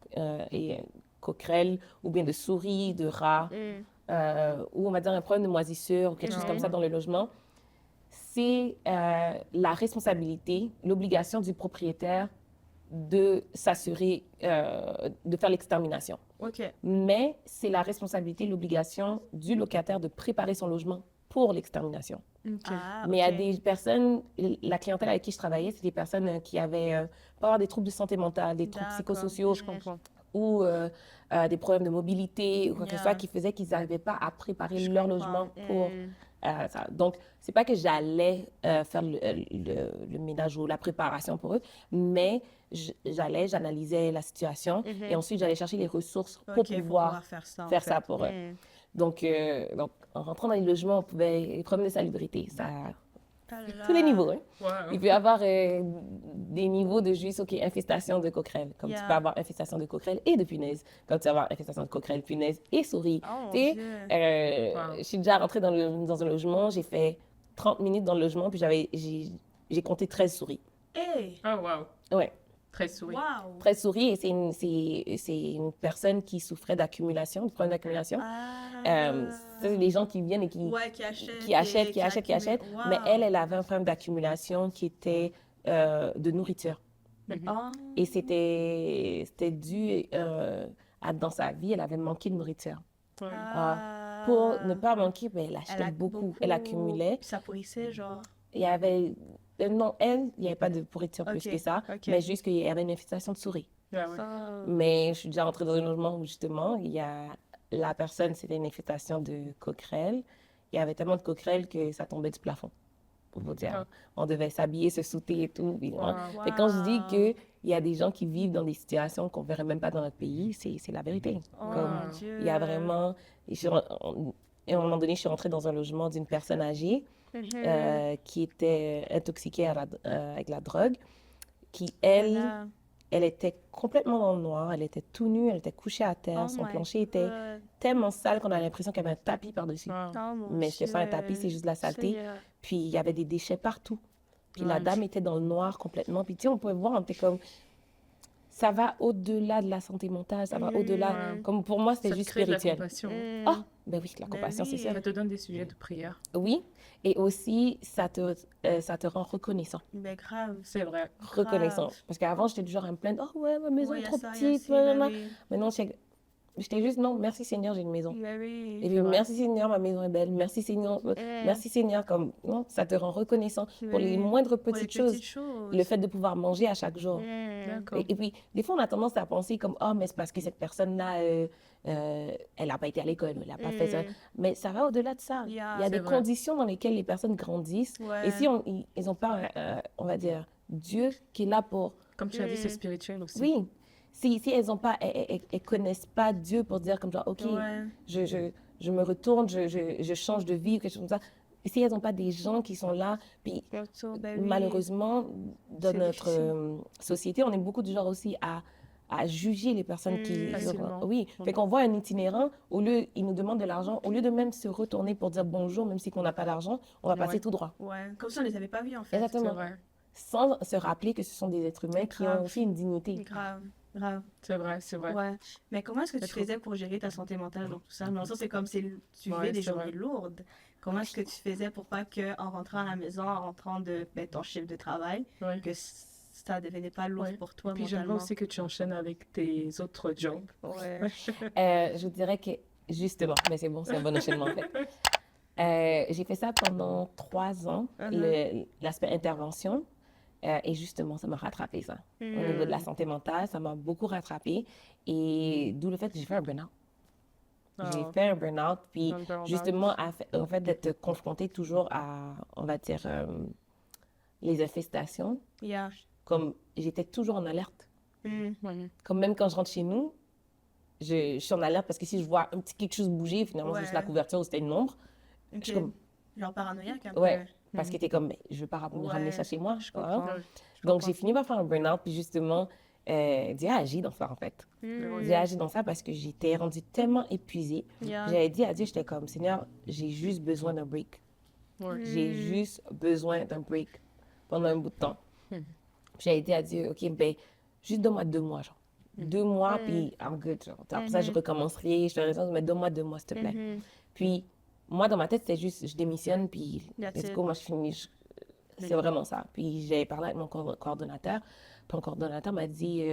et coquerelles, ou bien de souris, de rats, ou on va dire un problème de moisissure ou quelque chose comme ça dans le logement, c'est la responsabilité, l'obligation du propriétaire de s'assurer de faire l'extermination. OK. Mais c'est la responsabilité, l'obligation du locataire de préparer son logement pour l'extermination. Ah, Mais il y a OK. des personnes, la clientèle avec qui je travaillais, c'est des personnes qui avaient pas avoir des troubles de santé mentale, des troubles D'accord. psychosociaux, Je comprends. ou des problèmes de mobilité ou quoi que ce Yeah. soit qui faisaient qu'ils n'arrivaient pas à préparer Je leur comprends. logement pour ça. Donc, c'est pas que j'allais faire le ménage ou la préparation pour eux, mais j'analysais la situation et ensuite j'allais chercher les ressources pour OK, pouvoir faire ça, en faire fait. ça pour eux. Donc, en rentrant dans les logements, on pouvait, les problèmes de salubrité, ça, Ah là là. tous les niveaux. Hein. Wow. Il peut y avoir des niveaux de juste, OK, infestation de coquerelles. Comme Yeah. tu peux avoir infestation de coquerelles et de punaises. Comme tu peux avoir infestation de coquerelles, punaises et souris. Oh, mon Tu sais, Dieu. je suis déjà rentrée dans un logement, j'ai fait 30 minutes dans le logement, puis j'ai compté 13 souris. Hey! Ah, wow. Ouais, Très souris. Wow! 13 souris et c'est une personne qui souffrait d'accumulation, de problème d'accumulation. Ah. C'est des gens qui viennent et Ouais, qui achètent. qui achètent. Wow. Mais elle avait un problème d'accumulation qui était de nourriture. Ah. Et c'était dû dans sa vie, elle avait manqué de nourriture. Ah. Pour ne pas manquer, ben, elle achetait a beaucoup. Elle accumulait. Puis ça pourrissait, genre. Il y avait... non, il n'y avait pas de pourriture plus Ok, que ça, ok. mais juste qu'il y avait une infestation de souris. Ah, ouais. Ça... Mais je suis déjà rentrée dans un logement où, justement, il y a la personne, c'était une infestation de coquerelles. Il y avait tellement de coquerelles que ça tombait du plafond, pour vous dire. Ah. On devait s'habiller, se souter et tout. Puis, Wow. Et quand je dis qu'il y a des gens qui vivent dans des situations qu'on ne verrait même pas dans notre pays, c'est la vérité. Oh Comme, mon Dieu. il y a vraiment... Et à un moment donné, je suis rentrée dans un logement d'une personne âgée qui était intoxiquée avec la drogue, qui, Voilà. elle était complètement dans le noir, elle était tout nue, elle était couchée à terre, Oh son my plancher était God. tellement sale qu'on a l'impression qu'il y avait un tapis par-dessus. Wow. Oh mon Mais c'est pas un Dieu. tapis, c'est juste de la saleté. Seigneur. Puis il y avait des déchets partout. Puis la Ouais. dame était dans le noir complètement. Puis tu sais, on pouvait voir, on était comme... ça va au-delà de la santé mentale, ça va au-delà. Comme pour moi, Ça c'était te juste crée de la spirituel. compassion. Oh, ben oui, la Ben compassion, c'est oui. ça. Ça te donne des sujets de prière. Oui, et aussi, ça te rend reconnaissant. Ben grave. C'est vrai. Reconnaissant. Parce qu'avant, j'étais du genre à me plaindre, oh ouais, ma maison Ouais, est y a trop ça, y a petite. ci, ben Nanana. oui. Maintenant, j'étais juste, non, merci Seigneur, j'ai une maison. Ben oui. Et puis, vrai. merci Seigneur, ma maison est belle. Merci Seigneur, merci Seigneur, comme, non, ça te rend reconnaissant pour les Oui. moindres Pour les petites choses. petites choses. Le fait de pouvoir manger à chaque jour. D'accord. Et puis, des fois, on a tendance à penser comme, oh, mais c'est parce que cette personne-là, elle n'a pas été à l'école, elle n'a pas fait ça. Mais ça va au-delà de ça. Yeah. Il y a C'est des vrai. conditions dans lesquelles les personnes grandissent. Ouais. Et si ils n'ont pas, on va dire, Dieu qui est là pour... Comme tu as dit, c'est spirituel aussi. Oui. Si elles ont pas, elles connaissent pas Dieu pour dire comme genre, OK, Ouais. je me retourne, je change de vie ou quelque chose comme ça. Et si elles n'ont pas des gens qui sont là, puis Surtout, ben oui. malheureusement, dans C'est notre difficile. société, on est beaucoup du genre aussi à juger les personnes qui... Facilement. Oui, fait qu'on voit un itinérant, au lieu, il nous demande de l'argent, au lieu de même se retourner pour dire bonjour, même si on n'a pas d'argent, on va passer Ouais. tout droit. Ouais. Comme ça, on les avait pas vus, en fait. C'est Exactement. vrai. Sans se rappeler que ce sont des êtres humains qui Grave. ont aussi une dignité. Grave. Grave. C'est vrai, c'est vrai. Ouais. Mais comment est-ce que tu Être- faisais pour gérer ta santé mentale dans tout ça? Mais ça, c'est comme si tu Ouais, vivais des c'est journées vrai. lourdes. Comment est-ce que tu faisais pour pas qu'en rentrant à la maison, en rentrant de ton chiffre de travail, Ouais. que ça ne devenait pas lourd Ouais. pour toi Puis j'aimerais mentalement? aussi que tu enchaînes avec tes autres jobs. Ouais. Je dirais que, justement, mais c'est bon, c'est un bon enchaînement en fait. J'ai fait ça pendant 3 ans, l'aspect intervention. Et justement, ça m'a rattrapé ça. Au niveau de la santé mentale, ça m'a beaucoup rattrapé. Et d'où le fait que j'ai fait un burn-out. J'ai fait un burn-out. Puis Un burn-out. justement, en fait, d'être confronté toujours à, on va dire, les infestations. Yeah. Comme j'étais toujours en alerte. Mm. Comme même quand je rentre chez nous, je suis en alerte parce que si je vois un petit quelque chose bouger, finalement, c'est juste la Ouais. couverture ou c'était une ombre. Ok. Je suis comme, Genre paranoïaque un ouais. peu. Parce que t'es comme, mais je veux pas ramener Ouais, ça chez moi. je hein. comprends. Ouais. Donc, j'ai fini par faire un burn-out, puis justement, Dieu a agi dans ça, en fait. Mm. Dieu a agi dans ça parce que j'étais rendue tellement épuisée. Yeah. J'avais dit à Dieu, j'étais comme, Seigneur, j'ai juste besoin d'un break. Ouais. J'ai juste besoin d'un break pendant un bout de temps. Puis j'avais dit à Dieu, OK, ben, juste donne-moi 2 mois, genre. 2 mois, puis I'm good, genre. Après ça, je recommencerai, je ferai ça, mais donne-moi 2 mois, s'il te plaît. Puis, moi, dans ma tête, c'était juste, je démissionne, puis That's let's it. go, moi, je finis. C'est vraiment ça. Puis, j'avais parlé avec mon coordonnateur, puis mon coordonnateur m'a dit,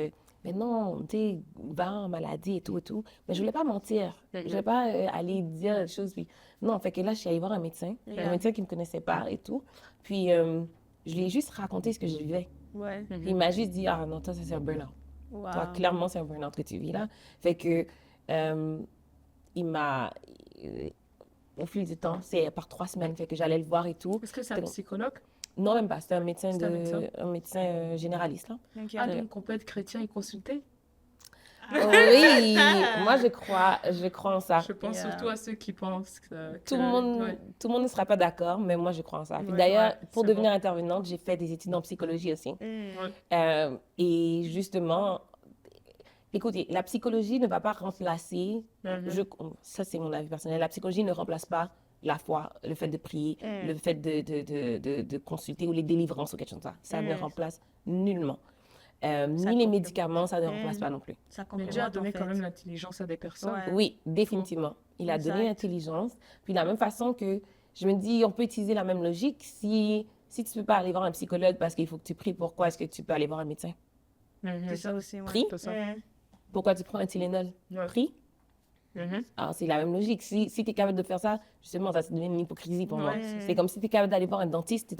mais non, tu sais, va en maladie et tout et tout. Mais je voulais pas mentir. Je voulais pas aller dire des choses. Puis, non, fait que là, je suis allée voir un médecin qui me connaissait pas et tout. Puis, je lui ai juste raconté ce que je vivais. Ouais. Puis, il m'a juste dit, ah non, toi, ça, c'est un burn-out. Wow. Toi, clairement, c'est un burn-out que tu vis là. Fait que, il m'a, au fil du temps, c'est par 3 semaines, fait que j'allais le voir et tout. Est-ce que c'est un psychologue? Non, même pas, c'était un médecin, C'est un médecin. un médecin généraliste, là. Ok. Ah, donc on peut être chrétien et consulter? Oui, moi, je crois en ça. Je pense Yeah. surtout à ceux qui pensent que... Tout le monde, ouais. tout le monde ne sera pas d'accord, mais moi, je crois en ça. Puis Ouais, d'ailleurs, ouais, pour c'est devenir intervenante, j'ai fait des études en psychologie aussi. Et justement, écoutez, la psychologie ne va pas remplacer, ça c'est mon avis personnel, la psychologie ne remplace pas la foi, le fait de prier, le fait de consulter ou les délivrances ou quelque chose comme ça. Ça ne remplace nullement. Ni les médicaments, ça ne remplace pas non plus. Ça Mais Dieu a complémente, en donné fait. quand même l'intelligence à des personnes. Ouais. Oui, définitivement. Il a donné Exact. l'intelligence. Puis de la même façon que je me dis, on peut utiliser la même logique. Si tu ne peux pas aller voir un psychologue parce qu'il faut que tu pries, pourquoi est-ce que tu peux aller voir un médecin? C'est ça aussi, ouais. Prie. C'est ça. Pourquoi tu prends un Tylenol? Ouais. Prie. Alors, c'est la même logique. Si tu es capable de faire ça, justement, ça devient une hypocrisie pour moi. Ouais. C'est comme si tu es capable d'aller voir un dentiste,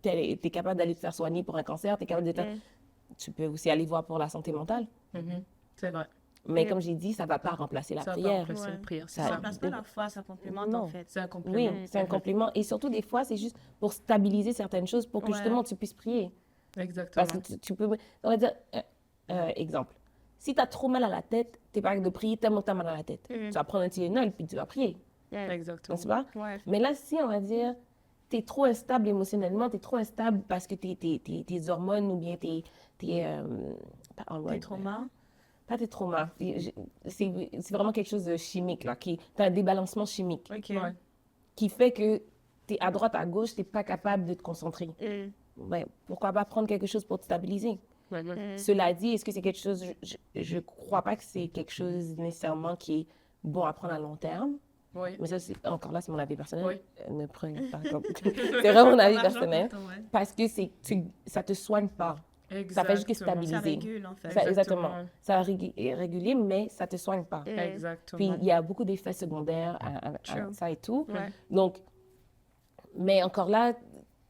tu es capable d'aller te faire soigner pour un cancer, tu es capable de... Tu peux aussi aller voir pour la santé mentale. C'est vrai. Mais comme j'ai dit, ça ne va pas remplacer la Ça va prière. remplacer la Ouais. prière. Ça- Ça Ça, remplace pas la foi, ça complémente, Non. en fait. c'est un Oui, complément. c'est un complément. Et surtout, des fois, c'est juste pour stabiliser certaines choses, pour que Ouais. justement tu puisses prier. Exactement. Parce que tu peux... On va dire, exemple, si tu as trop mal à la tête, tu n'es pas capable de prier tellement tu as mal à la tête. Tu vas prendre un Tylenol, puis tu vas prier, Exactement. n'est-ce pas? Ouais. Mais là, si on va dire, tu es trop instable émotionnellement, tu es trop instable parce que tes hormones ou bien pas hormones, Tes traumas. pas tes traumas. C'est vraiment quelque chose de chimique, là. Tu as un débalancement chimique OK. Ouais. qui fait que tu es à droite, à gauche, tu n'es pas capable de te concentrer. Ouais, pourquoi pas prendre quelque chose pour te stabiliser? Cela dit, est-ce que c'est quelque chose, je crois pas que c'est quelque chose nécessairement qui est bon à prendre à long terme. Oui. Mais ça, encore là, c'est mon avis personnel. Oui. Ne prenez pas comme... c'est vraiment mon avis L'argent personnel. comptant, ouais. Parce que ça te soigne pas. Ça fait juste que Exactement. stabiliser. Ça régule, en fait. Exactement. Ça va réguler, mais ça te soigne pas. Exactement. Puis, il y a beaucoup d'effets secondaires à True. ça et tout. Ouais. Donc, mais encore là,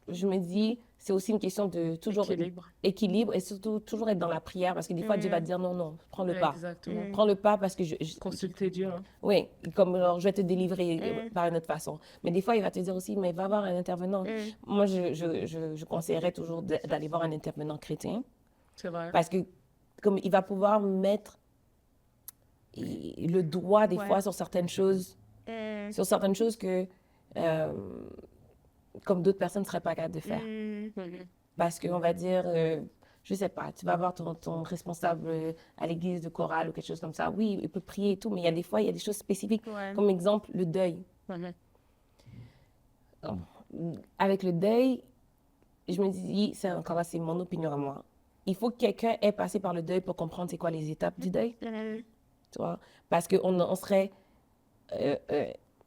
je me dis, c'est aussi une question de toujours équilibre et surtout toujours être dans la prière parce que des fois, Dieu va te dire non, non, prends le pas. Exactement. Prends le pas parce que Consulter Dieu. Hein. oui, comme alors, je vais te délivrer par une autre façon. Mais des fois, il va te dire aussi, mais va voir un intervenant. Moi, je conseillerais toujours d'aller voir un intervenant chrétien C'est vrai. parce que comme il va pouvoir mettre le doigt des fois sur certaines choses que comme d'autres personnes ne seraient pas capables de faire. Parce qu'on va dire, je sais pas, tu vas voir ton responsable à l'église de chorale ou quelque chose comme ça. Oui, il peut prier et tout, mais il y a des fois, il y a des choses spécifiques. Comme exemple, le deuil. Avec le deuil, je me dis, c'est encore là, c'est mon opinion à moi. Il faut que quelqu'un ait passé par le deuil pour comprendre c'est quoi les étapes du deuil. Tu vois? Parce qu'on serait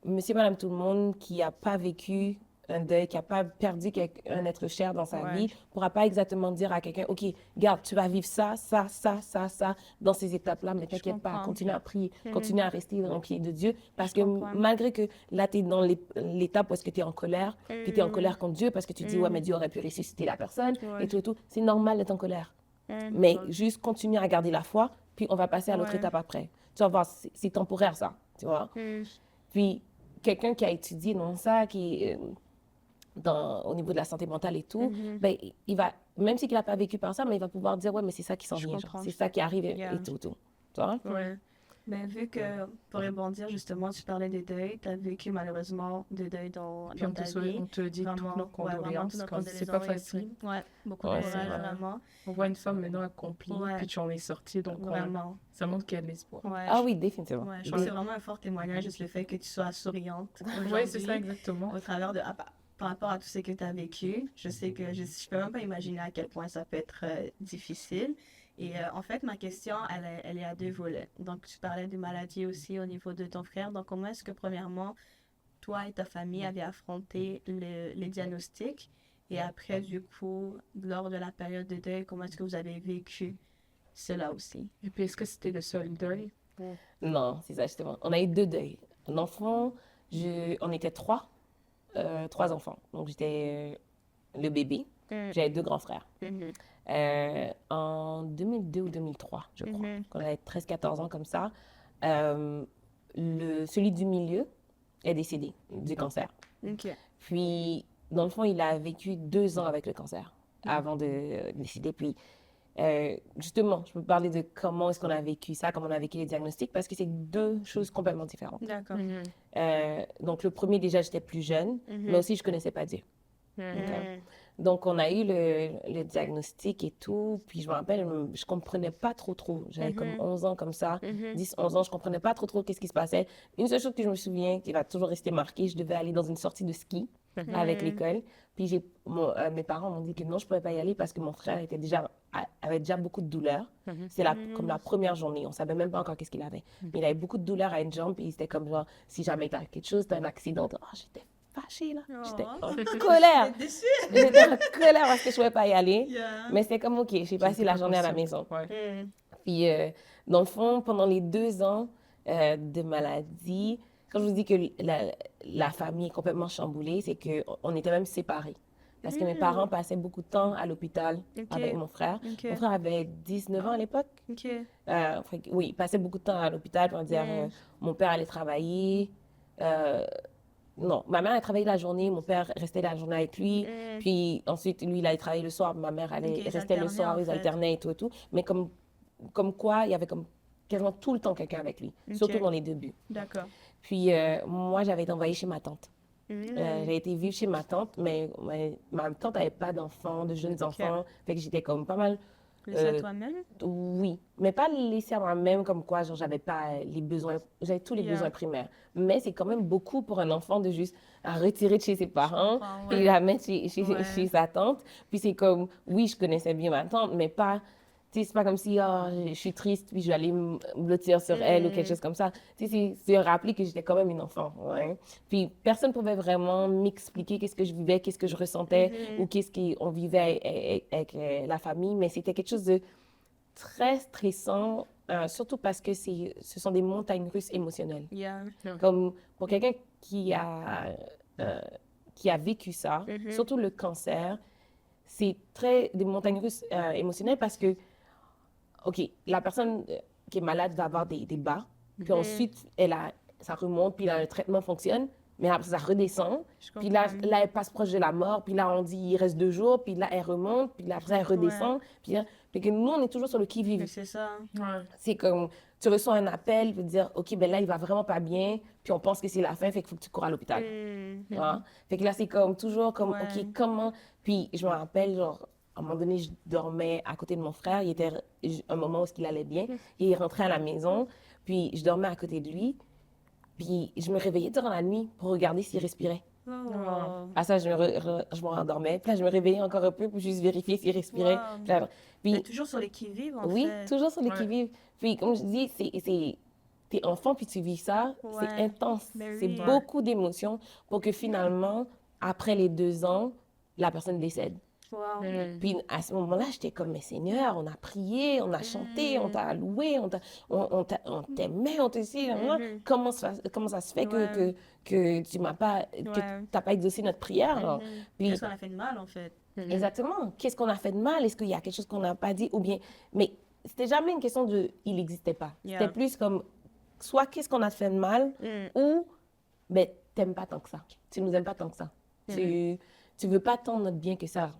monsieur, madame, tout le monde qui n'a pas vécu un deuil, qui n'a pas perdu un être cher dans sa vie, ne pourra pas exactement dire à quelqu'un, OK, regarde, tu vas vivre ça, dans ces étapes-là, mais t'inquiète pas, continue à prier, continue à rester dans le pied de Dieu, parce que malgré que là, tu es dans l'étape où est-ce que tu es en colère, puis tu es en colère contre Dieu, parce que tu dis, ouais, mais Dieu aurait pu ressusciter la personne, et tout, c'est normal d'être en colère. Mais juste continue à garder la foi, puis on va passer à l'autre étape après. Tu vas voir, c'est temporaire, ça, tu vois. Puis, quelqu'un qui a étudié dans ça, qui est au niveau de la santé mentale et tout, ben, il va, même s'il n'a pas vécu par ça, mais il va pouvoir dire, ouais, mais c'est ça qui s'en vient, c'est ça qui arrive et tout. Tu vois? Mais vu que, pour rebondir, justement, tu parlais des deuils, tu as vécu malheureusement des deuils dans Puis ta vie. on te dit toutes nos condoléances, quand c'est pas facile. Ouais, beaucoup de courage, vraiment. On voit une femme maintenant accomplie, puis tu en es sortie, donc ça montre qu'il y a de l'espoir. Ah oui, définitivement. Ouais, je pense que c'est vraiment un fort témoignage, juste le fait que tu sois souriante. Oui, c'est ça, exactement. Au travers de... par rapport à tout ce que tu as vécu, je sais que je ne peux même pas imaginer à quel point ça peut être difficile. Et en fait, ma question, elle est à deux volets. Donc, tu parlais de maladie aussi au niveau de ton frère. Donc, comment est-ce que, premièrement, toi et ta famille avez affronté les diagnostics? Et après, du coup, lors de la période de deuil, comment est-ce que vous avez vécu cela aussi? Et puis, est-ce que c'était le seul deuil? Non, c'est ça, justement. On a eu 2 deuils. Un enfant, on était 3 enfants. Donc, j'étais le bébé. J'avais 2 grands frères. En 2002 ou 2003, je crois, quand on avait 13-14 ans comme ça, celui du milieu est décédé du cancer. Puis, dans le fond, il a vécu 2 ans avec le cancer avant de décéder. Puis, justement, je peux parler de comment est-ce qu'on a vécu ça, comment on a vécu les diagnostics, parce que c'est 2 choses complètement différentes. D'accord. Donc, le premier, déjà, j'étais plus jeune, mais aussi, je ne connaissais pas Dieu. Donc, on a eu le diagnostic et tout. Puis, je me rappelle, je ne comprenais pas trop. J'avais comme 11 ans comme ça, 10, 11 ans. Je ne comprenais pas trop qu'est-ce qui se passait. Une seule chose que je me souviens, qui va toujours rester marquée, je devais aller dans une sortie de ski avec l'école. Puis, mes parents m'ont dit que non, je ne pouvais pas y aller parce que mon frère avait déjà beaucoup de douleurs. C'est comme la première journée. On ne savait même pas encore qu'est-ce qu'il avait. Mais il avait beaucoup de douleurs à une jambe. Puis, c'était comme genre, si jamais il avait quelque chose, c'était un accident. Oh, j'étais fâchée, là. J'étais en colère. J'étais en colère parce que je ne pouvais pas y aller. Mais c'était comme, OK, j'ai passé la journée à la maison. Puis, dans le fond, pendant les 2 ans de maladie, quand je vous dis que la famille est complètement chamboulée, c'est qu'on était même séparés. Parce que mes parents passaient beaucoup de temps à l'hôpital avec mon frère. Mon frère avait 19 ans à l'époque. Oui, il passait beaucoup de temps à l'hôpital pour dire mon père allait travailler. Non, ma mère, elle travaillait la journée, mon père restait la journée avec lui. Puis ensuite, lui, il allait travailler le soir, ma mère restait le soir, ils alternaient et tout. Mais comme quoi, il y avait comme quasiment tout le temps quelqu'un avec lui, surtout dans les débuts. D'accord. Puis moi, j'avais été envoyée chez ma tante. J'ai été vivre chez ma tante, mais ma tante n'avait pas d'enfants, de jeunes enfants. Fait que j'étais comme pas mal... Laissée à toi-même? Oui, mais pas laissée à moi-même comme quoi, genre, j'avais pas les besoins, j'avais tous les besoins primaires. Mais c'est quand même beaucoup pour un enfant de juste retirer de chez ses parents et la mettre chez sa tante. Puis c'est comme, oui, je connaissais bien ma tante, mais pas Tu sais, c'est pas comme si je suis triste puis je vais aller me blottir sur elle ou quelque chose comme ça. Tu sais, c'est un rappel que j'étais quand même une enfant. Ouais. Puis personne pouvait vraiment m'expliquer qu'est-ce que je vivais, qu'est-ce que je ressentais ou qu'est-ce qu'on vivait avec la famille. Mais c'était quelque chose de très stressant, surtout parce que ce sont des montagnes russes émotionnelles. Yeah. Comme pour quelqu'un qui a vécu ça, surtout le cancer, c'est des montagnes russes émotionnelles parce que, OK, la personne qui est malade va avoir des bas, puis ensuite, ça remonte, puis là, le traitement fonctionne, mais après, ça redescend, puis là, elle passe proche de la mort, puis là, on dit, il reste 2 jours, puis là, elle remonte, puis là, après, elle redescend, puis là, fait que nous, on est toujours sur le qui-vive. Mais c'est ça. Ouais. C'est comme, tu reçois un appel, puis dire, OK, ben là, il va vraiment pas bien, puis on pense que c'est la fin, fait qu'il faut que tu cours à l'hôpital. Tu vois? Fait que là, c'est comme, toujours comme, Ouais. OK, comment... Puis je me rappelle, genre, à un moment donné, je dormais à côté de mon frère, il était un moment où il allait bien, il est rentré à la maison, puis je dormais à côté de lui, puis je me réveillais durant la nuit pour regarder s'il respirait. Oh. À ça, je me rendormais, puis là, je me réveillais encore un peu pour juste vérifier s'il respirait. Wow. Puis là, Mais puis, toujours sur les qui-vive, en oui, fait. toujours sur les Ouais. qui-vive. Puis, comme je dis, t'es enfant, puis tu vis ça, Ouais. c'est intense. Mais C'est oui. beaucoup d'émotions pour que finalement, après les 2 ans, la personne décède. Wow. Puis à ce moment-là, j'étais comme, mais Seigneur, on a prié, on a chanté, on t'a loué, on t'aimait, on te dit, comment ça se fait Ouais. que tu m'as pas, que Ouais. t'as pas exaucé notre prière? Genre. Puis, Qu'est-ce qu'on a fait de mal, en fait? exactement. Qu'est-ce qu'on a fait de mal? Est-ce qu'il y a quelque chose qu'on n'a pas dit? Ou bien, mais c'était jamais une question de il n'existait pas. Yeah. C'était plus comme, soit qu'est-ce qu'on a fait de mal, ou, ben, t'aimes pas tant que ça. Tu nous aimes pas tant que ça. Tu veux pas tant notre bien que ça.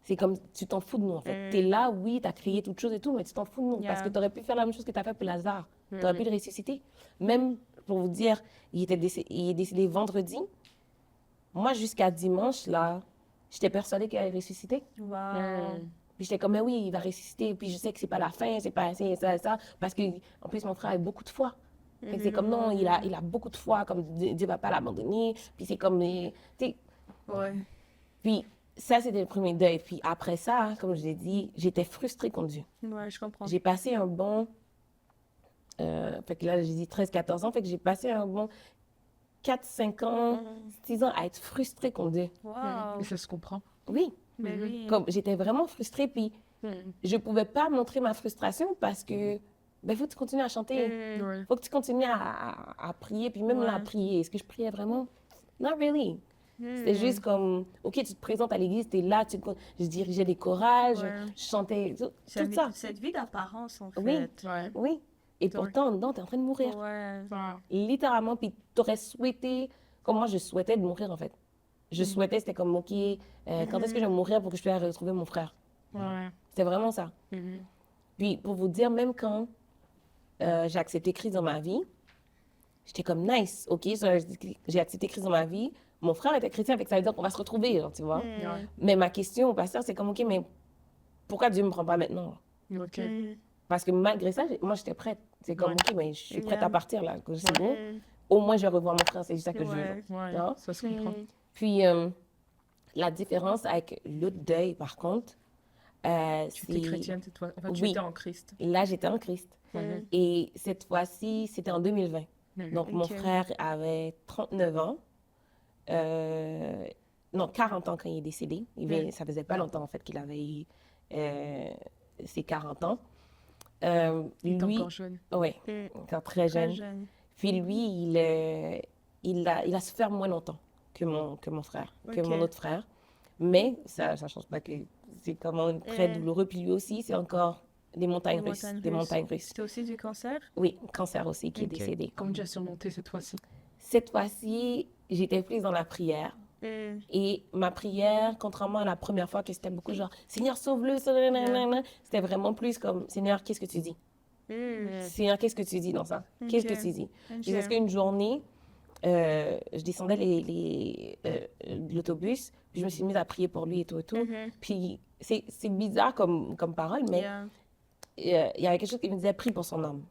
C'est comme, tu t'en fous de nous, en fait. T'es là, oui, t'as créé toute chose et tout, mais tu t'en fous de nous. Parce Yeah. que t'aurais pu faire la même chose que t'as fait pour Lazare. T'aurais pu le ressusciter. Même, pour vous dire, il est décédé vendredi. Moi, jusqu'à dimanche, là, j'étais persuadée qu'il allait ressusciter. Wow. Puis j'étais comme, mais oui, il va ressusciter. Puis je sais que c'est pas la fin, c'est pas ça. Parce que, en plus, mon frère a beaucoup de foi. Fait que c'est comme, non, il a beaucoup de foi, comme Dieu va pas l'abandonner. Puis c'est comme, tu sais. Ouais. Puis ça, c'était le premier deuil. Puis après ça, hein, comme je l'ai dit, j'étais frustrée contre Dieu. Ouais, je comprends. J'ai passé un bon. Fait que là, j'ai dit 13-14 ans. Fait que j'ai passé un bon 4-5 ans, 6 ans à être frustrée contre Dieu. Wow. Et ça se comprend. Oui. Mais oui. Comme j'étais vraiment frustrée. Puis je pouvais pas montrer ma frustration parce que, ben, faut que tu continues à chanter. Ouais. Faut que tu continues à prier. Puis même là, à prier, est-ce que je priais vraiment? Not really. C'était juste comme, OK, tu te présentes à l'église, t'es là, je dirigeais des chorales, Ouais. je chantais, tout ça. Cette vie d'apparence, en fait. Oui. Ouais. Oui. Et pourtant, en dedans, t'es en train de mourir. Ouais. Littéralement, puis t'aurais souhaité, comme moi, je souhaitais de mourir, en fait. Je souhaitais, c'était comme, OK, quand est-ce que je vais mourir pour que je puisse retrouver mon frère? Ouais. C'était vraiment ça. Puis, pour vous dire, même quand j'ai accepté Christ dans ma vie, j'étais comme, nice, OK, j'ai accepté Christ dans ma vie. Mon frère était chrétien, fait que ça veut dire qu'on va se retrouver, genre, tu vois. Ouais. Mais ma question au pasteur, c'est comme, OK, mais pourquoi Dieu ne me prend pas maintenant? Ok. Parce que malgré ça, moi, j'étais prête. C'est comme, Ouais. OK, mais je suis prête Yeah. à partir, là. C'est bon. Au moins, je vais revoir mon frère, c'est juste ça que je veux. Ouais. Ouais. Non? Ça se comprend. Puis, la différence avec l'autre deuil, par contre, Tu étais chrétienne cette fois. Enfin, tu Oui. étais en Christ. Là, j'étais en Christ. Et cette fois-ci, c'était en 2020. Donc, mon Ok. frère avait 39 ans. Non, 40 ans quand il est décédé. Ça faisait pas longtemps, en fait, qu'il avait eu ses 40 ans. Il était Lui, encore jeune. oui, encore très jeune. Très jeune. Puis lui, il a souffert moins longtemps que mon frère, que Ok. mon autre frère. Mais ça ne change pas que c'est quand même très douloureux. Puis lui aussi, c'est encore des montagnes russes. Des montagnes russes. C'était aussi du cancer? Oui, cancer aussi qui Ok. est décédé. Comment tu as surmonté cette fois-ci? Cette fois-ci, j'étais prise dans la prière. Et ma prière, contrairement à la première fois que c'était beaucoup genre, Seigneur, sauve-le, c'était vraiment plus comme, Seigneur, qu'est-ce que tu dis? Seigneur, qu'est-ce que tu dis dans ça? Qu'est-ce que tu dis? Jusqu'à ce qu'une journée, je descendais l'autobus, puis je me suis mise à prier pour lui et tout et tout. Puis c'est bizarre comme parole, mais il y avait quelque chose qui me disait, prie pour son âme.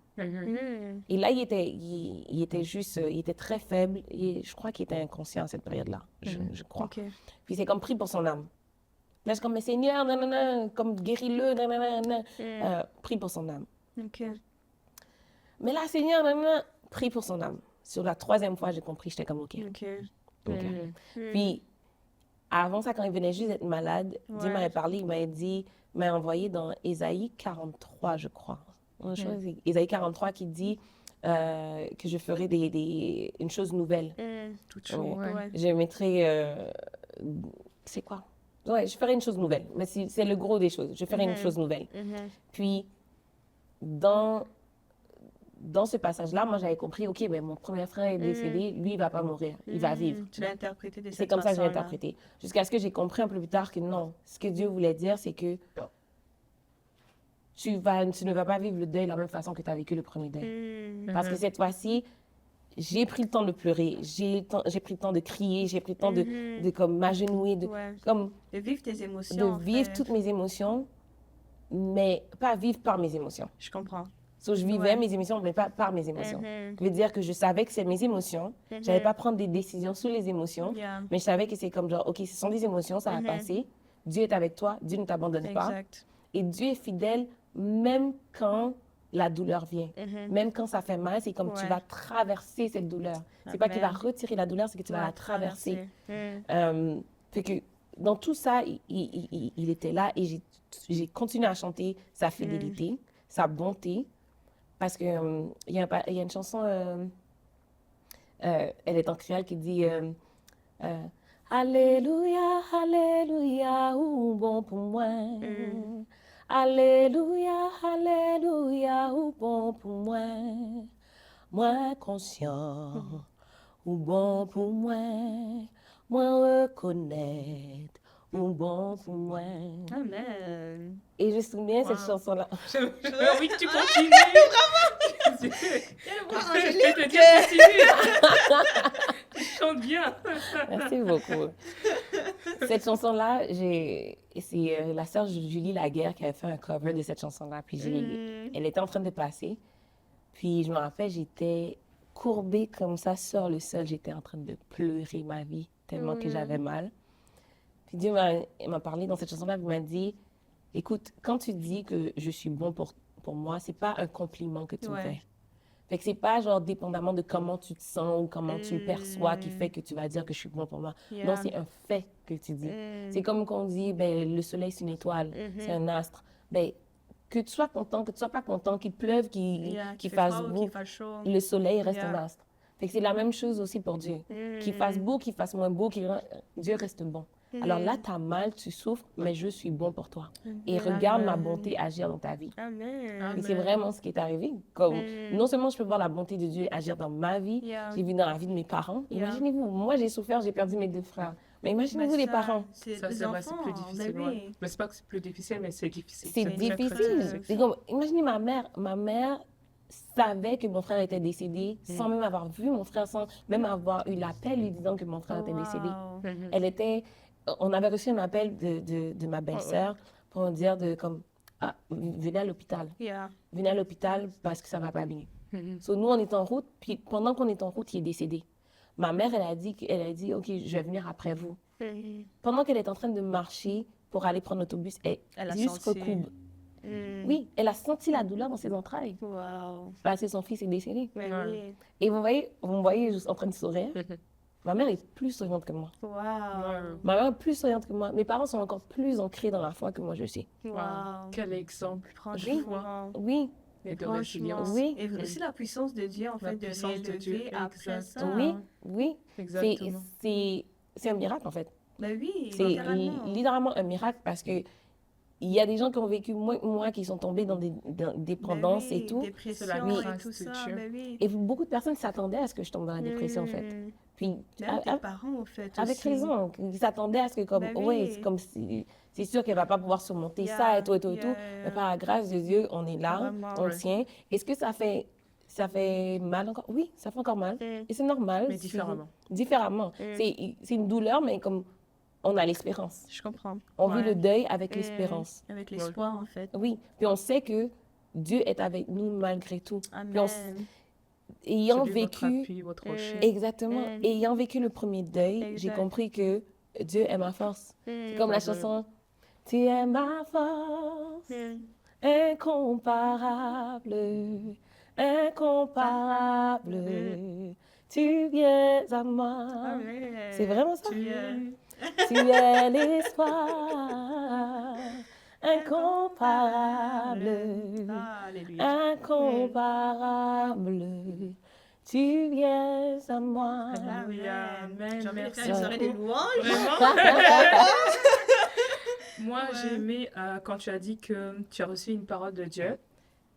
Et là, il était très faible et je crois qu'il était inconscient à cette période-là, je crois. Ok. Puis c'est comme prie pour son âme. Là, je suis comme, mais Seigneur, nanana, comme guéris-le, nanana, prie pour son âme. OK. Mais là, Seigneur, nanana, prie pour son âme. Sur la 3e fois, j'ai compris, j'étais comme, OK. OK. Puis, avant ça, quand il venait juste d'être malade, Dieu Ouais. m'avait parlé, il m'a envoyé dans Ésaïe 43, je crois. Je crois que c'est Ésaïe 43 qui dit que je ferai une chose nouvelle. Toute chose. Ouais. Ouais. Je mettrai... c'est quoi? Ouais, je ferai une chose nouvelle. Mais c'est le gros des choses. Je ferai une chose nouvelle. Puis, dans ce passage-là, moi, j'avais compris, OK, ben, mon premier frère est décédé, lui, il va pas mourir, il va vivre. Tu l'as interprété de C'est cette comme ça que j'ai façon-là. interprété. Jusqu'à ce que j'ai compris un peu plus tard que non. Ce que Dieu voulait dire, c'est que tu ne vas pas vivre le deuil de la même façon que tu as vécu le premier deuil. Parce que cette fois-ci, j'ai pris le temps de pleurer, j'ai pris le temps de crier, j'ai pris le temps de comme m'agenouiller, Ouais. comme De vivre tes émotions, de en vivre fait. toutes mes émotions, mais pas vivre par mes émotions. Je comprends. So, je vivais Ouais. mes émotions, mais pas par mes émotions. Ça veut dire que je savais que c'est mes émotions. J'allais pas prendre des décisions sous les émotions, Yeah. mais je savais que c'est comme genre, OK, ce sont des émotions, ça va passer. Dieu est avec toi, Dieu ne t'abandonne pas. Exact. Et Dieu est fidèle même quand la douleur vient. Même quand ça fait mal, c'est comme tu Ouais. vas traverser cette douleur. C'est pas qu'il va Amen. retirer la douleur, c'est que tu vas Ouais, la traverser. traverser. Fait que dans tout ça, il était là et j'ai continué à chanter sa fidélité, sa bonté. Parce que il y a une chanson, elle est en créole qui dit Alléluia, Alléluia, ou bon pour moi. Alléluia, Alléluia, ou bon pour moi. Moi conscient, ou bon pour moi. Moi reconnaître, ou bon pour moi. Amen. Et je me souviens cette Wow. chanson-là. J'avais envie que tu continues. Je vais te dire, continue. Tu chantes bien. Merci beaucoup. Cette chanson-là, c'est la sœur Julie Laguerre qui avait fait un cover de cette chanson-là. Puis elle était en train de passer. Puis je me rappelle, j'étais courbée comme ça sur le sol. J'étais en train de pleurer ma vie tellement que j'avais mal. Puis Dieu m'a parlé dans cette chanson-là. Il m'a dit, écoute, quand tu dis que je suis bon pour moi, c'est pas un compliment que tu me Ouais. fais. Fait que c'est pas genre dépendamment de comment tu te sens ou comment tu le perçois qui fait que tu vas dire que je suis bon pour moi. Yeah. Non, c'est un fait que tu dis. C'est comme qu'on dit, ben, le soleil, c'est une étoile, c'est un astre. Ben, que tu sois content, que tu sois pas content, qu'il pleuve, Yeah, qu'il fait fasse froid ou beau, qu'il fasse chaud. le soleil reste Yeah. un astre. Fait que c'est la même chose aussi pour Dieu. Qu'il fasse beau, qu'il fasse moins beau, Dieu reste bon. Alors là, tu as mal, tu souffres, mais je suis bon pour toi. Et regarde ma bonté agir dans ta vie. Amen. Et c'est vraiment ce qui est arrivé. Comme, non seulement je peux voir la bonté de Dieu agir dans ma vie, Yeah. j'ai vu dans la vie de mes parents. Yeah. Imaginez-vous, moi j'ai souffert, j'ai perdu mes 2 frères. Mais imaginez-vous Mais les ça, parents. C'est Ça, les c'est vrai, c'est enfants, plus difficile. ben Ouais. oui. Mais c'est pas que c'est plus difficile, mais c'est difficile. C'est très, très difficile. difficile. C'est comme, imaginez ma mère. Ma mère savait que mon frère était décédé sans même avoir vu mon frère, sans même avoir eu l'appel lui disant que mon frère était décédé. Wow. On avait reçu un appel de ma belle-sœur pour nous dire venez à l'hôpital. Yeah. Venez à l'hôpital parce que ça va pas bien. So, nous, on est en route, puis pendant qu'on est en route, il est décédé. Ma mère, elle a dit, OK, je vais venir après vous. Pendant qu'elle est en train de marcher pour aller prendre l'autobus, elle Elle a juste senti. recoube. Oui, elle a senti la douleur dans ses entrailles Wow. parce que son fils est décédé. Ben Ouais. oui. Et vous me voyez juste en train de sourire. Ma mère est plus souriante que moi. Wow. Ma mère est plus souriante que moi. Mes parents sont encore plus ancrés dans la foi que moi je suis. Wow. Quel exemple. Franchement. Oui, Et de Franchement. résilience. oui, Et aussi la puissance de Dieu, en La fait, de puissance de Dieu, réélever après ça. exactement. oui. Exactement. C'est un miracle en fait. Ben oui, C'est littéralement. littéralement un miracle parce que il y a des gens qui ont vécu moi qui sont tombés dans des dépendances Ben oui, et tout. dépression C'est la et grâce tout de ça, Dieu. ben oui. Et beaucoup de personnes s'attendaient à ce que je tombe dans la dépression en fait. Puis Même tes parents, au fait, avec aussi. raison, ils s'attendaient à ce que comme Ben ouais, oui. c'est comme si c'est sûr qu'elle va pas pouvoir surmonter Yeah, ça et tout. yeah. Mais par la grâce de Dieu, on est là, Vraiment, on ouais. tient. Est-ce que ça fait mal encore? Oui, ça fait encore mal. Et c'est normal. Mais différemment. Différemment. C'est une douleur, mais comme on a l'espérance. Je comprends. On vit Ouais. le deuil avec l'espérance. Avec l'espoir, en fait. Oui. Puis on sait que Dieu est avec nous malgré tout. Amen. Puis ayant C'est lui votre vécu, appui, votre rocher. exactement, ayant vécu le premier deuil, j'ai Exact. compris que Dieu est ma force. C'est comme la chanson Tu es ma force, incomparable, incomparable. Tu viens à moi. C'est vraiment ça. Tu es l'espoir, incomparable, Alléluia. incomparable. Tu viens à moi. Amen. J'ai envie de Merci faire une soirée de beaucoup. louanges. Moi, j'ai aimé quand tu as dit que tu as reçu une parole de Dieu.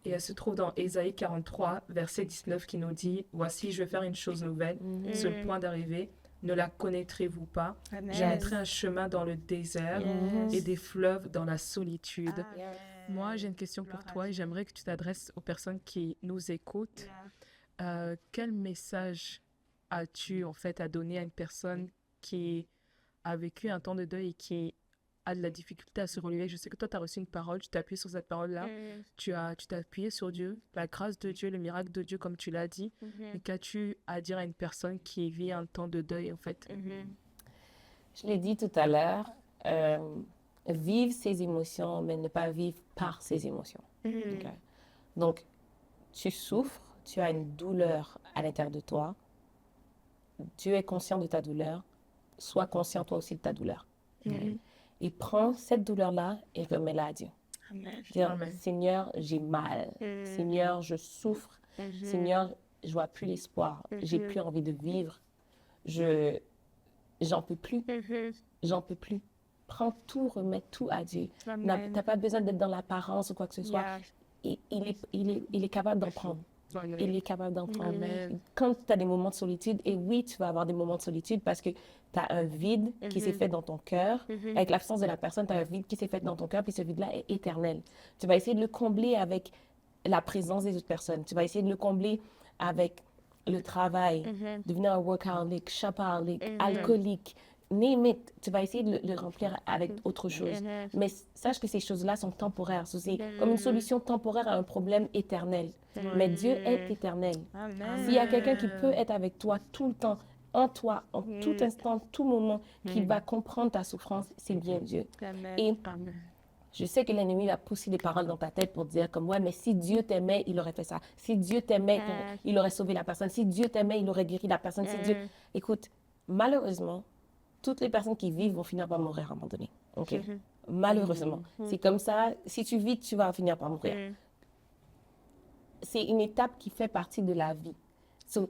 Et elle se trouve dans Ésaïe 43, verset 19, qui nous dit « Voici, je vais faire une chose nouvelle, sur le point d'arriver. Ne la connaîtrez-vous pas? Amen. Je mettrai un chemin dans le désert et des fleuves dans la solitude. Moi, j'ai une question pour toi et j'aimerais que tu t'adresses aux personnes qui nous écoutent. Quel message as-tu en fait à donner à une personne qui a vécu un temps de deuil et qui a de la difficulté à se relever? Je sais que toi, tu as reçu une parole, tu t'es appuyé sur cette parole-là, tu t'es appuyé sur Dieu, la grâce de Dieu, le miracle de Dieu, comme tu l'as dit. Mais qu'as-tu à dire à une personne qui vit un temps de deuil, en fait? Je l'ai dit tout à l'heure, vivre ses émotions, mais ne pas vivre par ses émotions. Ok? Donc, tu souffres, tu as une douleur à l'intérieur de toi. Dieu est conscient de ta douleur. Sois conscient toi aussi de ta douleur. Et prends cette douleur-là et remets-la à Dieu. Dire, Amen. Seigneur, j'ai mal. Seigneur, je souffre. Seigneur, je vois plus l'espoir. J'ai plus envie de vivre. J'en peux plus. J'en peux plus. Prends tout, remets tout à Dieu. T'as pas besoin d'être dans l'apparence ou quoi que ce soit. Et il est capable d'en prendre. Il est capable d'en prendre. Amen. Quand tu as des moments de solitude, et oui, tu vas avoir des moments de solitude parce que tu as un vide qui s'est fait dans ton cœur. Avec l'absence de la personne, tu as un vide qui s'est fait dans ton cœur, puis ce vide-là est éternel. Tu vas essayer de le combler avec la présence des autres personnes. Tu vas essayer de le combler avec le travail, devenir un workaholic, shopaholic, alcoolique. Name it. Tu vas essayer de le remplir avec autre chose. Mais sache que ces choses-là sont temporaires. C'est comme une solution temporaire à un problème éternel. Mais Dieu est éternel. S'il y a quelqu'un qui peut être avec toi tout le temps, en toi, en tout instant, tout moment, qui va comprendre ta souffrance, c'est bien Dieu. Et je sais que l'ennemi va pousser des paroles dans ta tête pour dire comme, ouais, mais si Dieu t'aimait, il aurait fait ça. Si Dieu t'aimait, il aurait sauvé la personne. Si Dieu t'aimait, il aurait guéri la personne. Si Dieu... Écoute, malheureusement, toutes les personnes qui vivent vont finir par mourir à un moment donné. OK? Malheureusement. C'est comme ça. Si tu vis, tu vas finir par mourir. C'est une étape qui fait partie de la vie. So,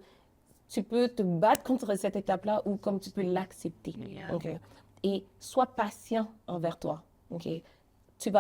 tu peux te battre contre cette étape-là ou comme tu peux l'accepter. Okay? Et sois patient envers toi. Okay? Tu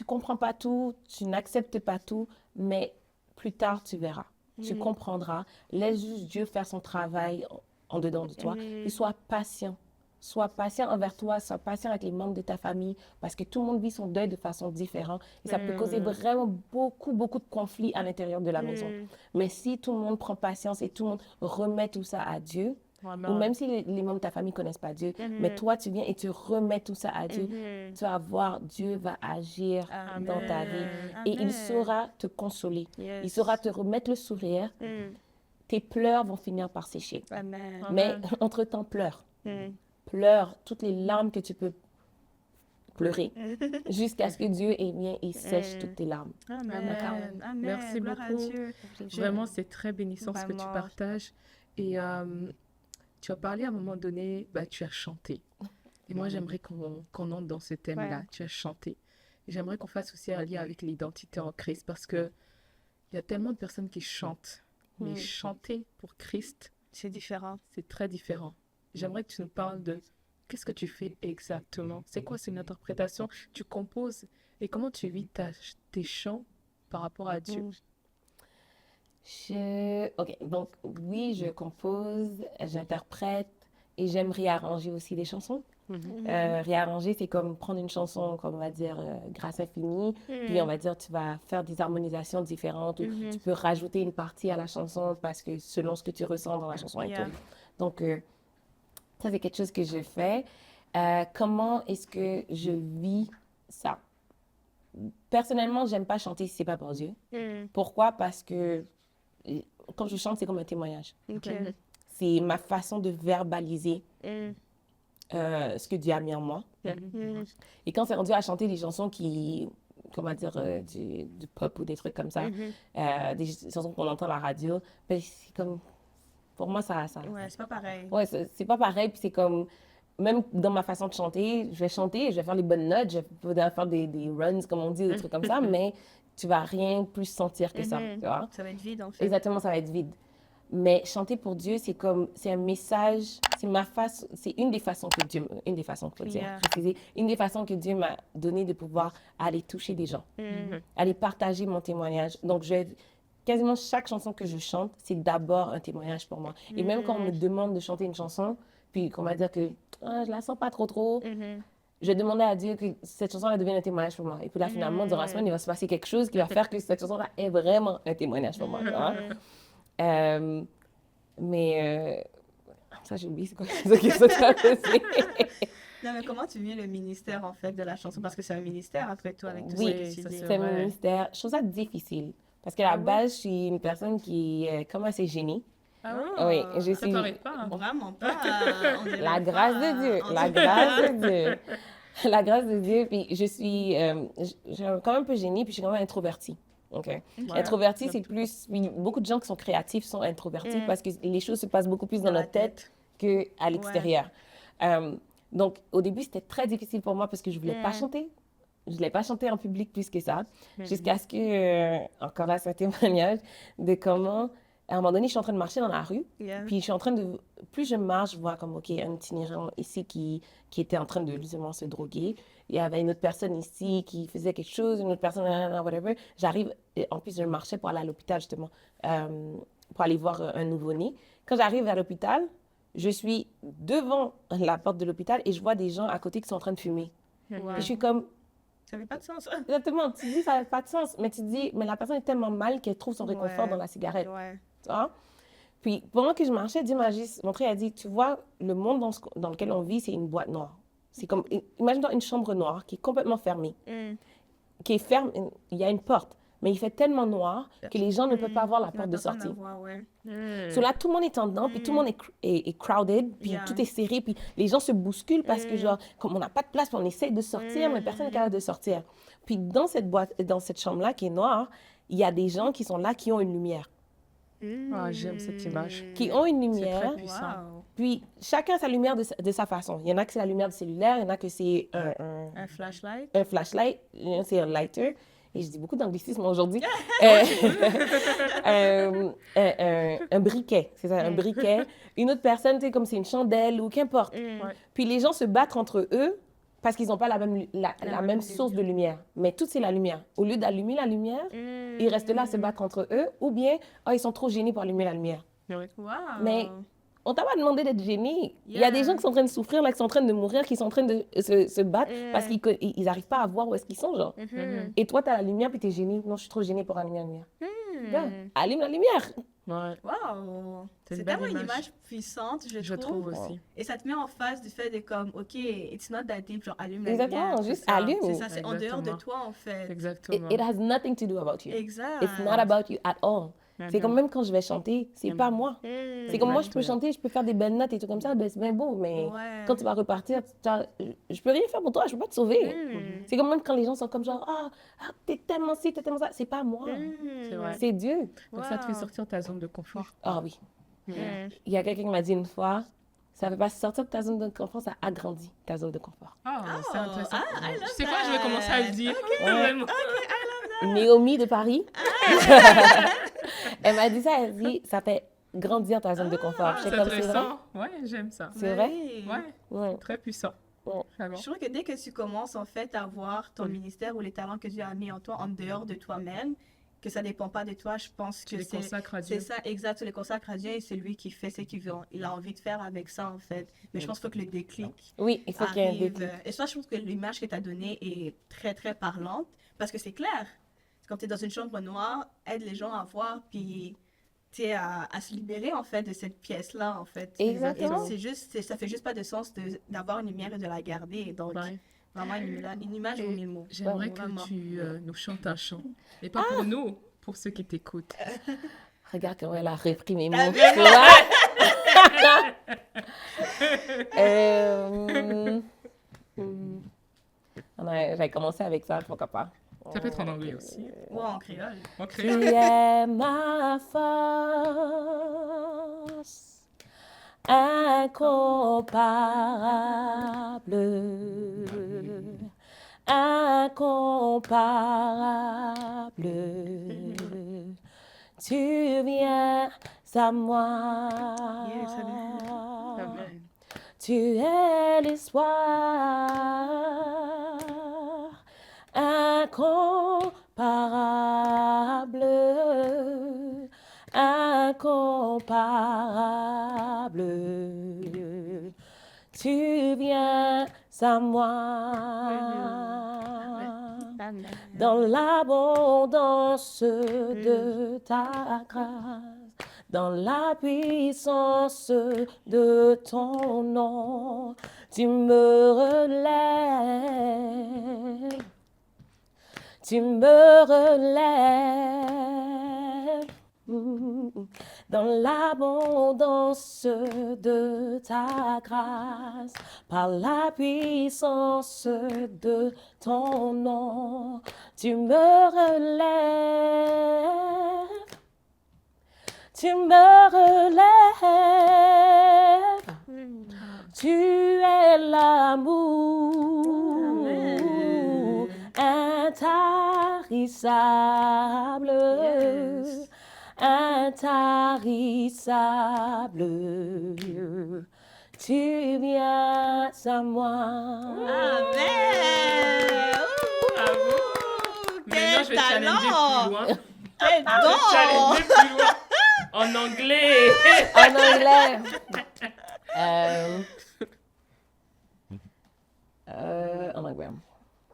comprends pas tout, tu n'acceptes pas tout, mais plus tard, tu verras. Tu comprendras. Laisse juste Dieu faire son travail en dedans de toi. Et sois patient. Sois patient envers toi, sois patient avec les membres de ta famille, parce que tout le monde vit son deuil de façon différente. Et ça peut causer vraiment beaucoup de conflits à l'intérieur de la maison. Mais si tout le monde prend patience et tout le monde remet tout ça à Dieu, ou même si les membres de ta famille ne connaissent pas Dieu, mais toi, tu viens et tu remets tout ça à Dieu, tu vas voir, Dieu va agir dans ta vie. Et il saura te consoler. Il saura te remettre le sourire. Tes pleurs vont finir par sécher. Mais entre-temps, pleure. Pleure toutes les larmes que tu peux pleurer jusqu'à ce que Dieu vienne et sèche toutes tes larmes. Amen. Merci Gloire à beaucoup. Dieu. Vraiment, c'est très bénissant ce que tu Vraiment. partages. Et tu as parlé à un moment donné, tu as chanté. Et moi, j'aimerais qu'on entre dans ce thème-là. Tu as chanté. Et j'aimerais qu'on fasse aussi un lien avec l'identité en Christ parce qu'il y a tellement de personnes qui chantent. Mais chanter pour Christ, C'est différent. c'est très différent. J'aimerais que tu nous parles de qu'est-ce que tu fais exactement. C'est quoi, c'est une interprétation? Tu composes et comment tu vis tes chants par rapport à Dieu? OK, donc oui, je compose, j'interprète et j'aime réarranger aussi des chansons. Réarranger, c'est comme prendre une chanson, comme on va dire, Grâce infinie, puis on va dire, tu vas faire des harmonisations différentes ou tu peux rajouter une partie à la chanson parce que selon ce que tu ressens dans la chanson et tout. Donc, ça, c'est quelque chose que je fais. Comment est-ce que je vis ça? Personnellement, j'aime pas chanter si c'est pas pour Dieu. Pourquoi? Parce que quand je chante, c'est comme un témoignage. C'est ma façon de verbaliser ce que Dieu a mis en moi. Et quand c'est rendu à chanter des chansons qui, comment dire, du pop ou des trucs comme ça, des chansons qu'on entend à la radio, ben, c'est comme, pour moi, ça Ouais, c'est pas pareil. ouais, c'est pas pareil, puis c'est comme, même dans ma façon de chanter, je vais chanter, je vais faire les bonnes notes, je vais faire des runs, comme on dit, des trucs comme ça, mais tu vas rien plus sentir que ça, tu vois. Ça va être vide, en fait. Exactement, ça va être vide. Mais chanter pour Dieu, c'est comme, c'est un message, c'est ma face, c'est une des façons que Dieu, une des façons, faut dire, Yeah. préciser, une des façons que Dieu m'a donné de pouvoir aller toucher des gens, aller partager mon témoignage. Donc, quasiment chaque chanson que je chante, c'est d'abord un témoignage pour moi. Et même quand on me demande de chanter une chanson, puis qu'on va dire que je la sens pas trop, je demandais à Dieu que cette chanson-là devienne un témoignage pour moi. Et puis là, finalement, durant la semaine, il va se passer quelque chose qui va faire que cette chanson-là est vraiment un témoignage pour moi. Tu vois? Ça, j'ai oublié, c'est quoi la question que tu as posée? Non, mais comment tu vis le ministère, en fait, de la chanson? Parce que c'est un ministère, après tout, avec tout Oui, ce que tu ça, dis. c'est C'est mon vrai. ministère. Je trouve ça difficile. Parce qu'à la base, je suis une personne qui est comme assez gênée. Ah Oui, je Ça suis t'arrête pas. Hein. Vraiment pas. On dirait la pas, grâce de Dieu. on La dirait- grâce de Dieu. La grâce de Dieu. Puis je suis quand même un peu gênée, puis je suis quand même introvertie. OK? Introvertie, c'est plus... puis beaucoup de gens qui sont créatifs sont introvertis parce que les choses se passent beaucoup plus dans Dans la notre tête qu'à l'extérieur. Donc, au début, c'était très difficile pour moi parce que je voulais pas chanter. Je voulais pas chanter en public plus que ça. Jusqu'à ce que, encore là, c'est un témoignage de comment, à un moment donné, je suis en train de marcher dans la rue. Yeah. Puis je suis en train de... Plus je marche, je vois comme, OK, un itinérant ici qui était en train de justement se droguer. Il y avait une autre personne ici qui faisait quelque chose, une autre personne, whatever. J'arrive, en plus, je marchais pour aller à l'hôpital, justement, pour aller voir un nouveau-né. Quand j'arrive à l'hôpital, je suis devant la porte de l'hôpital et je vois des gens à côté qui sont en train de fumer. Wow. Et je suis comme, Ça fait pas de sens. exactement, tu te dis, ça n'a pas de sens. Mais tu te dis, mais la personne est tellement mal qu'elle trouve son réconfort Ouais. dans la cigarette. Ouais. Tu vois? Puis, pendant que je marchais, Dieu m'a juste montré, elle a dit, tu vois, le monde dans lequel on vit, c'est une boîte noire. C'est comme, imagine-toi une chambre noire qui est complètement fermée, qui est ferme, il y a une porte, mais il fait tellement noir que les gens ne peuvent pas voir la porte de Personne sortie. à voir, ouais. So là, tout le monde est en dedans, puis tout le monde est crowded, puis Yeah. tout est serré, puis les gens se bousculent parce que, genre, comme on n'a pas de place, puis on essaie de sortir, mais personne n'est capable de sortir. Puis dans cette boîte, dans cette chambre-là qui est noire, il y a des gens qui sont là qui ont une lumière. Ah, j'aime cette image. Qui ont une C'est lumière, très puissant. Wow. puis chacun a sa lumière de sa façon. Il y en a que c'est la lumière du cellulaire, il y en a que c'est Un flashlight. un flashlight, il y en a c'est un lighter. Et je dis beaucoup d'anglicisme aujourd'hui. Un briquet, c'est ça, un briquet. Une autre personne, tu sais, comme c'est une chandelle ou qu'importe. Puis les gens se battent entre eux parce qu'ils n'ont pas la même source de lumière. Mais tout, c'est la lumière. Au lieu d'allumer la lumière, ils restent là à se battre entre eux. Ou bien, ils sont trop gênés pour allumer la lumière. Wow. Mais on t'a pas demandé d'être gêné. Il y a des gens qui sont en train de souffrir, là, qui sont en train de mourir, qui sont en train de se battre parce qu'ils n'arrivent pas à voir où est-ce qu'ils sont, genre. Et toi, tu as la lumière, puis tu es gêné. Non, je suis trop gênée pour allumer la lumière. Gars, allume la lumière. Ouais, Wow. C'est C'est une belle tellement une image. image puissante, je je trouve aussi. Et ça te met en face du fait de comme, OK, it's not that deep, genre allume la Exactement, lumière. juste c'est ça. allume. C'est ça, c'est en dehors de Exactement. toi, en fait. Exactement. It has nothing to do about you. Exact. It's not about you at all. C'est comme même quand je vais chanter, c'est pas moi. C'est comme moi, je peux chanter, je peux faire des belles notes et tout comme ça, ben c'est bien beau, mais Ouais. quand tu vas repartir, je peux rien faire pour toi, je peux pas te sauver. C'est comme même quand les gens sont comme genre, t'es tellement ci, t'es tellement ça, c'est pas moi, C'est vrai. c'est Dieu. Donc ça te fait Wow. sortir de ta zone de confort. Ah oui. Il y a quelqu'un qui m'a dit une fois, ça fait pas sortir de ta zone de confort, ça agrandit ta zone de confort. Ah, c'est intéressant. I love Tu sais quoi, je vais commencer à le dire. Vraiment. Naomi de Paris, elle m'a dit ça, elle dit, ça fait grandir ta zone de confort. C'est J'étais comme, c'est vrai? intéressant. Ouais, j'aime ça. C'est vrai? Oui. Ouais, Ouais. très puissant. Ouais. Vraiment. Je trouve que dès que tu commences en fait à voir ton ministère ou les talents que Dieu a mis en toi en dehors de toi-même, que ça dépend pas de toi, je pense Tu que les c'est consacres à Dieu. c'est ça, exact. Tu les consacres à Dieu et c'est lui qui fait ce qu'il veut. Il a envie de faire avec ça en fait. Mais je pense qu'il faut que le déclic Oui, il faut qu'il y ait un arrive. déclic. Et ça, je trouve que l'image que tu as donnée est très très parlante parce que c'est clair. Quand tu es dans une chambre noire, aide les gens à voir puis tu sais, à se libérer en fait de cette pièce-là en fait. Exactement. Et c'est juste, ça fait juste pas de sens d'avoir une lumière et de la garder. Donc Ouais. vraiment une image vaut mille mots. J'aimerais Vraiment. que tu nous chantes un chant. Mais pas pour nous, pour ceux qui t'écoutent. Regarde comment elle a repris mes mots. Tu vois? J'avais commencé avec ça, pourquoi pas. Ça peut être en anglais aussi. Ou en créole. En Tu créole. es ma force incomparable, incomparable. Tu viens à moi. Yes, amen. Tu es l'histoire incomparable, incomparable. Tu viens à moi. Dans l'abondance de ta grâce, dans la puissance de ton nom, tu me relèves, tu me relèves. Dans l'abondance de ta grâce, par la puissance de ton nom, tu me relèves, tu me relèves, tu es l'amour intarissable. Yes. Intarissable, tu viens à moi. Amen! Bravo. Maintenant, je vais challenger plus loin. Quel Je vais don! challenger plus loin. En anglais. En anglais. En anglais.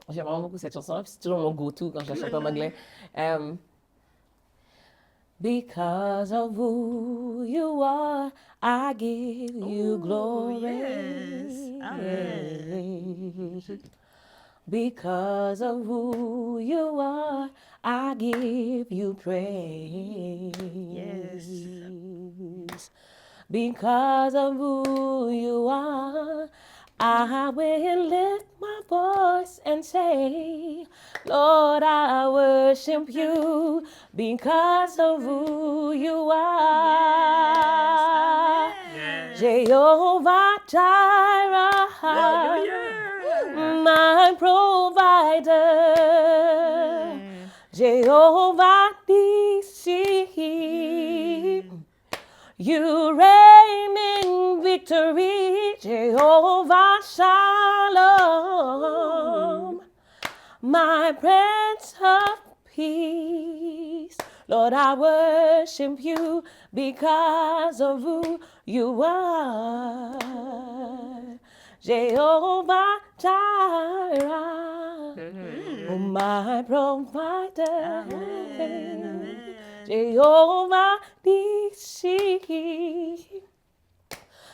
J'aime vraiment beaucoup cette chanson, puis c'est toujours mon go-to quand je la chante en anglais. Because of who you are, I give you glory. yes. Amen. Because of who you are, I give you praise. Because of who you are, I will lift my voice and say, Lord, I worship you because of who you are. Yes. Jehovah Jireh, my provider. Jehovah Nissi, you reign in victory. Jehovah Shalom, my Prince of Peace. Lord, I worship you because of who you are. Jehovah Jireh, my provider. Jehovah Nissi,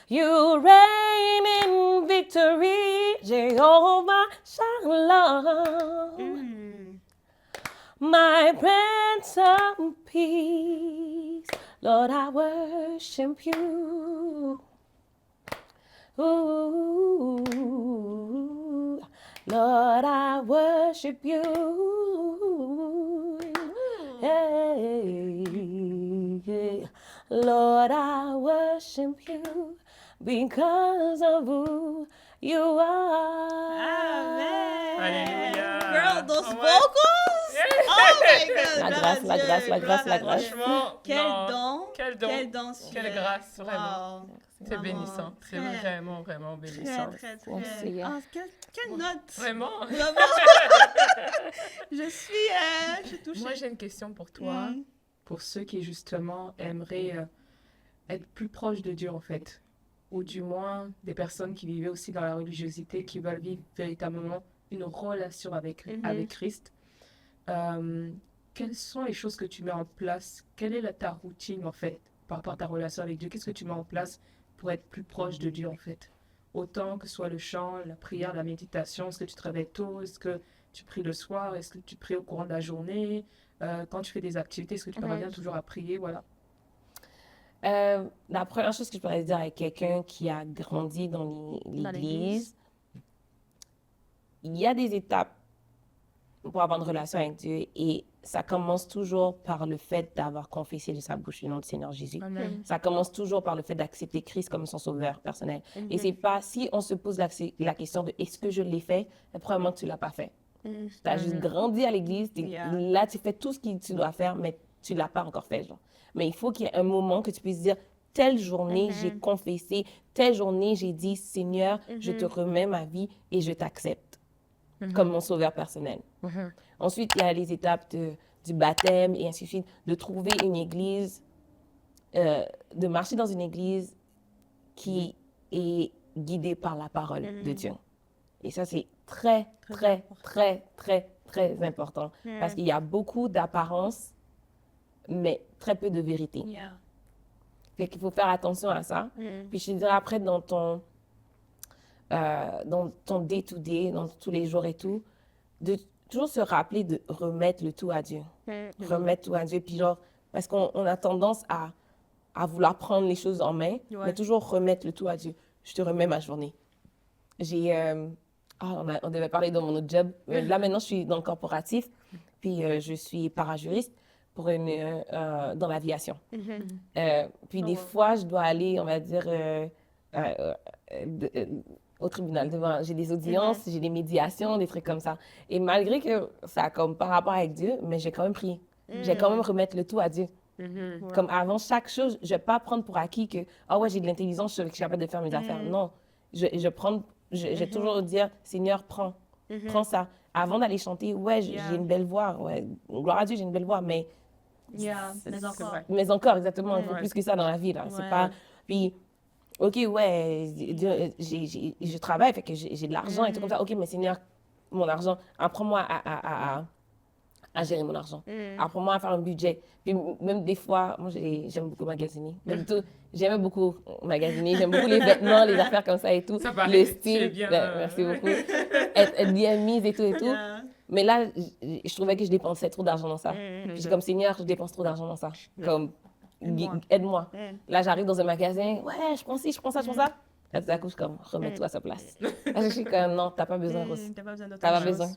you reign in victory. Jehovah Shalom, my Prince of Peace. Lord, I worship you. Ooh, Lord, I worship you. Hey, yeah. Lord, I worship you because of who you are. Amen. Alléluia. Girl, those Oh, ouais. vocals! Oh my God! La grâce, la grâce, la grâce, la grâce. Franchement, Quel non. don! Quel don. Quel don super. Quelle grâce, vraiment. Wow. C'est Vraiment, bénissant. C'est très, vraiment, vraiment bénissant. Très, très, Merci, très. Seigneur. Oh, quelle note! Vraiment. Vraiment! Je suis touchée. Moi, j'ai une question pour toi. Mm. Pour ceux qui, justement, aimeraient être plus proches de Dieu, en fait. Ou du moins, des personnes qui vivaient aussi dans la religiosité, qui veulent vivre véritablement une relation avec Christ. Quelles sont les choses que tu mets en place? Quelle est ta routine, en fait, par rapport à ta relation avec Dieu? Qu'est-ce que tu mets en place pour être plus proche de Dieu, en fait? Autant que ce soit le chant, la prière, la méditation. Est-ce que tu te réveilles tôt? Est-ce que tu pries le soir? Est-ce que tu pries au courant de la journée? Quand tu fais des activités, est-ce que tu parviens toujours à prier? Voilà. La première chose que je pourrais dire à quelqu'un qui a grandi dans l'Église, il y a des étapes pour avoir une relation avec Dieu et ça commence toujours par le fait d'avoir confessé de sa bouche le nom du Seigneur Jésus. Amen. Ça commence toujours par le fait d'accepter Christ comme son sauveur personnel. Et c'est pas, si on se pose la question de est-ce que je l'ai fait, probablement que tu l'as pas fait. Tu as juste grandi à l'église, là tu fais tout ce que tu dois faire, mais tu l'as pas encore fait. Genre. Mais il faut qu'il y ait un moment que tu puisses dire, telle journée j'ai confessé, telle journée j'ai dit, Seigneur, je te remets ma vie et je t'accepte comme mon sauveur personnel. Ensuite, il y a les étapes du baptême et ainsi de suite, de trouver une église, de marcher dans une église qui est guidée par la parole de Dieu. Et ça, c'est très, très, très, très, très important. Parce qu'il y a beaucoup d'apparence, mais très peu de vérité. Fait qu'il faut faire attention à ça. Puis je te dirais après, dans ton day-to-day, dans tous les jours et tout, de toujours se rappeler de remettre le tout à Dieu. Remettre tout à Dieu. Puis genre, parce qu'on a tendance à vouloir prendre les choses en main, mais toujours remettre le tout à Dieu. Je te remets ma journée. On devait parler de mon autre job. Là, maintenant, je suis dans le corporatif, puis je suis parajuriste dans l'aviation. Puis des fois, je dois aller, on va dire, au tribunal. J'ai des audiences, j'ai des médiations, des trucs comme ça. Et malgré que ça a comme par rapport avec Dieu, mais j'ai quand même prié. J'ai quand même remettre le tout à Dieu. Comme avant chaque chose, je ne vais pas prendre pour acquis que, j'ai de l'intelligence, je suis capable de faire mes affaires. Non, je vais toujours dire, Seigneur, prends ça. Avant d'aller chanter, j'ai une belle voix, gloire à Dieu, j'ai une belle voix, mais mais encore, exactement, il faut plus que ça dans la vie, là. C'est pas... Puis, OK, je travaille, fait que j'ai de l'argent et tout comme ça. OK, mais Seigneur, mon argent, apprends-moi à gérer mon argent. Apprends-moi à faire un budget. Puis même des fois, moi, j'aime beaucoup magasiner. J'aime beaucoup magasiner. J'aime beaucoup les vêtements, les affaires comme ça et tout. Ça paraît, le style. bien, merci beaucoup. Être bien mise et tout et tout. Mais là, je trouvais que je dépensais trop d'argent dans ça. Puis j'ai comme, Seigneur, je dépense trop d'argent dans ça. Comme, aide-moi. Là, j'arrive dans un magasin. Je prends ci, je prends ça, je prends ça. Là, tout à coup, je suis comme, remets tout à sa place. Là, je suis comme, non, t'as pas besoin, Rose. T'as pas besoin d'autre T'as pas chose. besoin.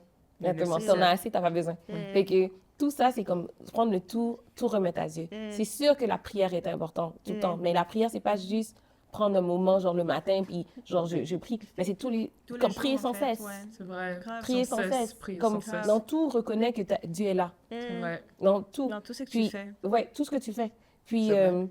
Exactement. Si on a assez, t'as pas besoin. Fait que tout ça, c'est comme prendre le tout remettre à Dieu. C'est sûr que la prière est importante tout le temps. Mais la prière, c'est pas juste prendre un moment, genre le matin, puis genre je prie. Mais c'est tous les Tous les comme jours, prier en sans fait, cesse. C'est vrai. Grave. Prier sans cesse. prier Comme sans cesse. dans tout, reconnais que Dieu est là. C'est vrai. Dans tout. Dans tout ce que Puis, tu fais. Ouais, tout ce que tu fais. Puis, C'est vrai.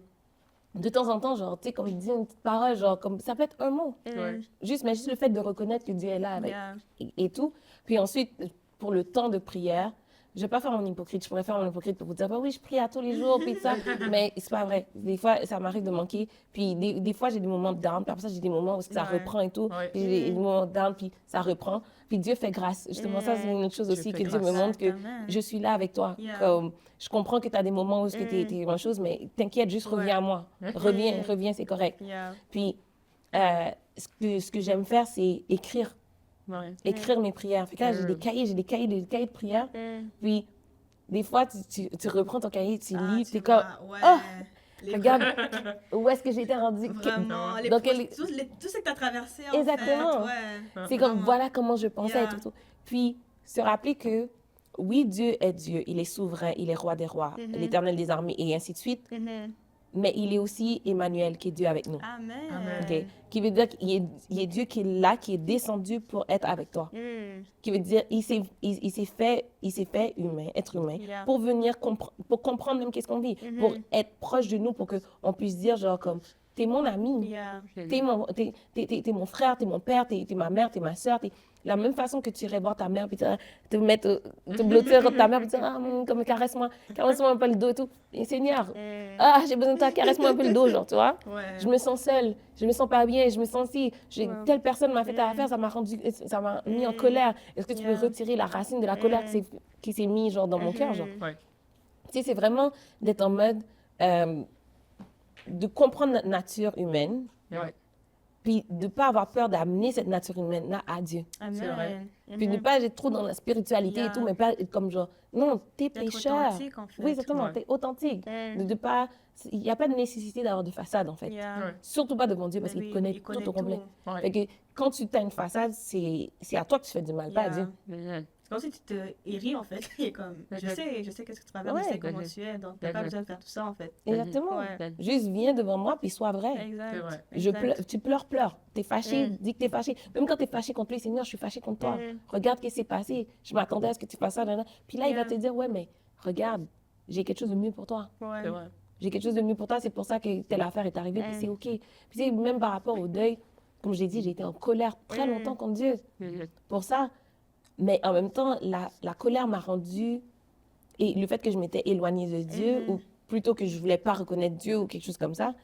de temps en temps, genre, tu sais, comme il dit une petite parole, genre, comme ça peut être un mot. Ouais. Juste le fait de reconnaître que Dieu est là avec, Yeah. et tout. Puis ensuite, pour le temps de prière, je vais pas faire mon hypocrite. Je pourrais faire mon hypocrite pour vous dire, bah oui, je prie à tous les jours, puis ça. Mais c'est pas vrai. Des fois, ça m'arrive de manquer. Puis des fois, j'ai des moments de down. Puis après ça, j'ai des moments où ça reprend et tout. Ouais. Puis j'ai des moments de down, puis ça reprend. Puis Dieu fait grâce. Justement, ça, c'est une autre chose Dieu aussi fait que Dieu me grâce. montre que Amen. je suis là avec toi. Yeah. Comme, je comprends que tu as des moments où tu es une chose, mais t'inquiète, juste reviens à moi. Reviens, c'est correct. Yeah. Puis, ce que j'aime faire, c'est écrire. Ouais. Écrire mes prières. Fait que là, j'ai des cahiers de prières. Puis, des fois, tu reprends ton cahier, tu lis, tu t'es comme, vois, ouais. Ah! Les regarde, où est-ce que j'ai été rendu? Vraiment, Dans tout ce que tu as traversé, en Exactement. fait. Ouais. C'est comme, Vraiment. voilà comment je pensais Yeah. et tout. Puis, se rappeler que, oui, Dieu est Dieu, il est souverain, il est roi des rois, l'éternel des armées, et ainsi de suite. Mais il est aussi Emmanuel, qui est Dieu avec nous. Amen. Amen. OK? Qui veut dire qu'il est Dieu qui est là, qui est descendu pour être avec toi. Qui veut dire il s'est fait humain, être humain, Yeah. pour venir pour comprendre même qu'est-ce qu'on vit, pour être proche de nous, pour qu'on puisse dire genre comme t'es mon ami, Yeah. t'es mon frère, t'es mon père, t'es ma mère, t'es ma soeur, t'es la même façon que tu irais voir ta mère puis te mettre te blottir ta mère puis dire comme caresse-moi un peu le dos et tout. Et Seigneur, j'ai besoin de toi, caresse-moi un peu le dos, genre, tu vois. Ouais. Je me sens seule, je me sens pas bien, je me sens si telle personne m'a fait telle affaire, ça m'a mis en colère. Est-ce que tu peux retirer la racine de la colère qui s'est mise genre dans mon cœur, genre. Ouais. Tu sais, c'est vraiment d'être en mode de comprendre notre nature humaine, Ouais. Puis de ne pas avoir peur d'amener cette nature humaine-là à Dieu. Amen. C'est vrai. Puis ne pas être trop dans la spiritualité et tout, mais pas être comme genre, non, t'es D'être pécheur. authentique, en fait. Oui, exactement, Ouais. t'es authentique. De pas, il n'y a pas de nécessité d'avoir de façade, en fait. Yeah. Ouais. Surtout pas devant Dieu, parce Ben qu'il oui, connaît il tout au complet. Ouais. Fait que quand tu as une façade, c'est à toi que tu fais du mal, pas à Yeah. Dieu. C'est comme si tu te héris, en fait. Il est comme, je sais qu'est-ce que tu traverses, je sais comment tu es, donc t'as pas besoin de faire tout ça, en fait. Exactement. Ouais. Juste viens devant moi, puis sois vrai. Exact. C'est vrai. Exact. Tu pleures. T'es fâché, dis que t'es fâché. Même quand t'es fâché contre lui, Seigneur, je suis fâché contre toi. Regarde ce qui s'est passé. Je m'attendais à ce que tu fasses ça. Nan, nan. Puis là, il va te dire, ouais, mais regarde, j'ai quelque chose de mieux pour toi. Ouais. C'est vrai. J'ai quelque chose de mieux pour toi, c'est pour ça que telle affaire est arrivée, puis c'est OK. Puis tu sais, même par rapport au deuil, comme je l'ai dit, j'ai été en colère très longtemps contre Dieu pour ça. Mais en même temps, la colère m'a rendue, et le fait que je m'étais éloignée de Dieu, ou plutôt que je voulais pas reconnaître Dieu ou quelque chose comme ça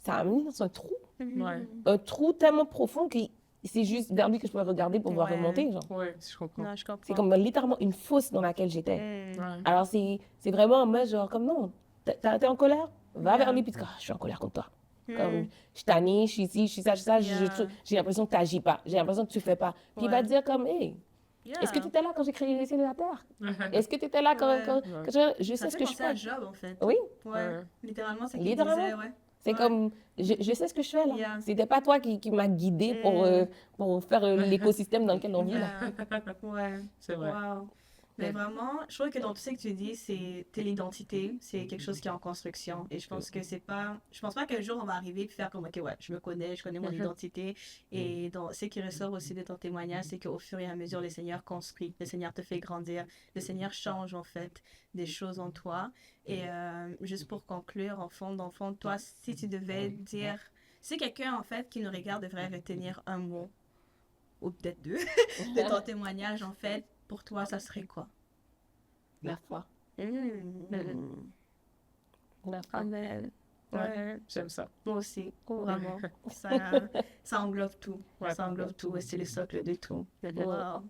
m'a amené dans un trou. Ouais. Un trou tellement profond que c'est juste vers lui que je pouvais regarder pour voir Ouais. remonter. Genre. Ouais, je comprends. Non, je comprends. C'est comme littéralement une fosse dans laquelle j'étais. Ouais. Alors, c'est vraiment en mode genre, comme non, t'es en colère? Va vers lui, puis tu dis, ah, je suis en colère contre toi. Comme, je suis tannée, je suis ici, je suis ça, j'ai l'impression que tu n'agis pas, j'ai l'impression que tu ne fais pas. Puis il va te dire comme, hey, est-ce que tu étais là quand j'ai créé les cieux et la terre? Est-ce que tu étais là quand je sais Ça ce fait que je penser à fais? Job, en fait. Oui, Ouais. Littéralement, c'est ce qu'il Littéralement. disait, ouais. c'est Ouais. comme, je sais ce que je fais là. Yeah. C'était pas toi qui m'a guidée pour faire l'écosystème dans lequel on vit là. Yeah. Ouais. C'est vrai. Wow. Mais vraiment, je trouve que dans tout ce que tu dis, c'est l'identité, c'est quelque chose qui est en construction. Et je pense que c'est pas, je pense pas qu'un jour on va arriver et faire comme, ok, ouais, je me connais, je connais mon identité. Et dans ce qui ressort aussi de ton témoignage, c'est qu'au fur et à mesure, le Seigneur construit, le Seigneur te fait grandir, le Seigneur change en fait des choses en toi. Et juste pour conclure, en fond, dans le fond, toi, si tu devais dire, si quelqu'un en fait qui nous regarde devrait retenir un mot, ou peut-être deux, de ton témoignage en fait, pour toi, ça serait quoi? La foi. La foi. Amen. Ouais. J'aime ça. Moi aussi, vraiment. Ça englobe tout. Ouais. Ça englobe tout et c'est le socle de tout. Wow.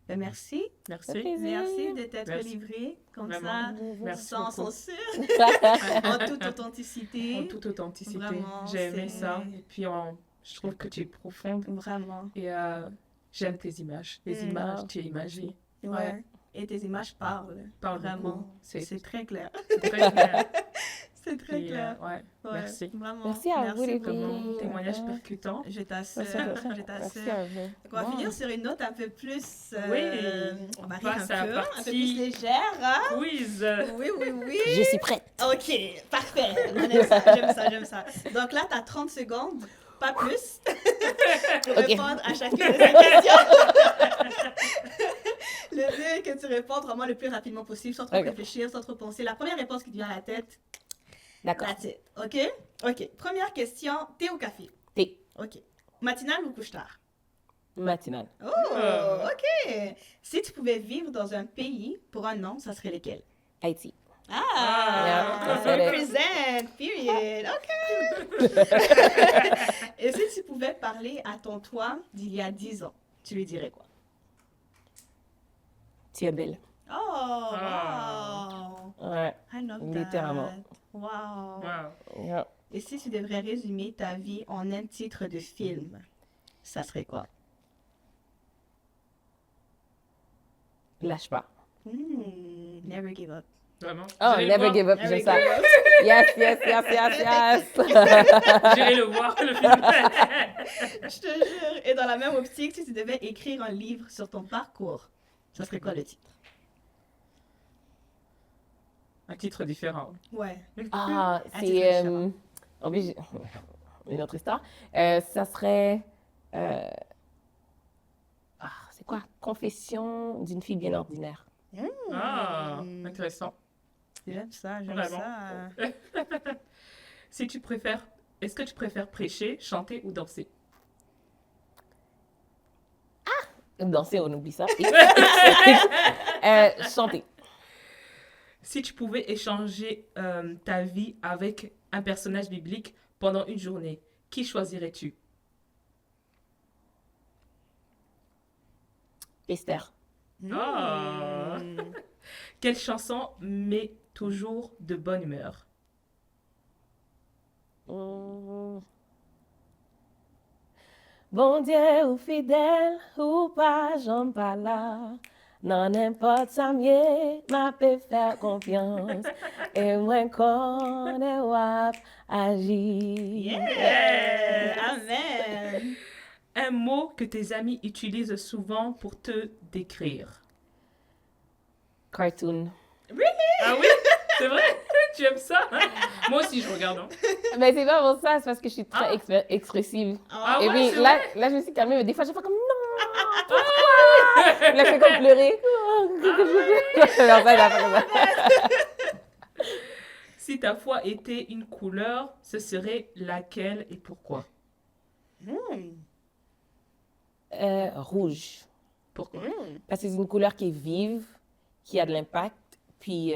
Ben, merci. Merci. Merci de t'être Merci. livré comme Vraiment. ça, Merci sans beaucoup. censure, en toute authenticité. En toute authenticité. Vraiment, J'ai aimé c'est- ça. Et puis, je trouve que tu es profonde. Vraiment. Et j'aime tes images. Les images, tu es imagée. Ouais. Et tes images parlent. Parle Vraiment. beaucoup. C'est très clair. c'est très clair. C'est très Puis, clair. ouais. Ouais, Merci. Vraiment. Merci à vous, les Vraiment, filles. témoignage percutant. Je t'assure. Je t'assure. Merci à vous. On va finir sur une note un peu plus. Oui. On va passe rire à un la peu partie- plus légère. Hein? Quiz. Oui, oui, oui. Je suis prête. Ok, parfait. On aime ça, j'aime ça. Donc là, tu as 30 secondes, pas plus, pour Ok. répondre à chacune de ces questions. Le but est que tu répondes vraiment le plus rapidement possible, sans trop Ok. réfléchir, sans trop penser. La première réponse qui te vient à la tête, D'accord. that's it. Ok? Ok. Première question, thé ou café? Thé. Ok. Matinale ou couche-tard? Matinale. Oh, ok. Si tu pouvais vivre dans un pays pour un an, ça serait lequel? Haïti. Ah, Yeah, that's it. represent, period. Ok. Et si tu pouvais parler à ton toi d'il y a 10 ans, tu lui dirais quoi? Tu es belle. Oh, Ah. wow. Ouais. I love Littéralement. that. Wow. Wow. Yeah. Et si tu devrais résumer ta vie en un titre de film, ça serait quoi? Lâche pas. Never give up. Vraiment. Oh, J'irai le never voir. give up, Never j'aime ça. give up. Yes, yes, yes, yes, yes. J'irai le voir, le film. Je te jure. Et dans la même optique, si tu devais écrire un livre sur ton parcours, ça serait quoi le titre? Un titre différent. Ouais. Ah, Un c'est... titre différent. en plus, une autre histoire. Ça serait... c'est quoi? Confession d'une fille bien ordinaire. Ah, intéressant. J'aime ça, j'aime Vraiment. ça. Si tu préfères, est-ce que tu préfères prêcher, chanter ou danser? Danser, on oublie ça. Chanter. Si tu pouvais échanger ta vie avec un personnage biblique pendant une journée, qui choisirais-tu? Esther. Ah. Quelle chanson met toujours de bonne humeur? Hum. Bon Dieu ou fidèle ou pas, j'en pas là. Non, n'importe ça mieux, m'a peut faire confiance. Et moi, connais wap agir. Amen. Un mot que tes amis utilisent souvent pour te décrire. Cartoon. Ah oui? C'est vrai? Tu aimes ça? Moi aussi, je regarde. Hein. Mais c'est pas pour ça, c'est parce que je suis très expressive. Ah Et ouais, puis c'est là, vrai? là, je me suis calmée, mais des fois, je fais comme non, pourquoi? Là, je fais comme pleurer. Alors, ça, il a fait comme ça. Si ta foi était une couleur, ce serait laquelle et pourquoi? Rouge. Pourquoi? Parce que c'est une couleur qui est vive, qui a de l'impact. Puis,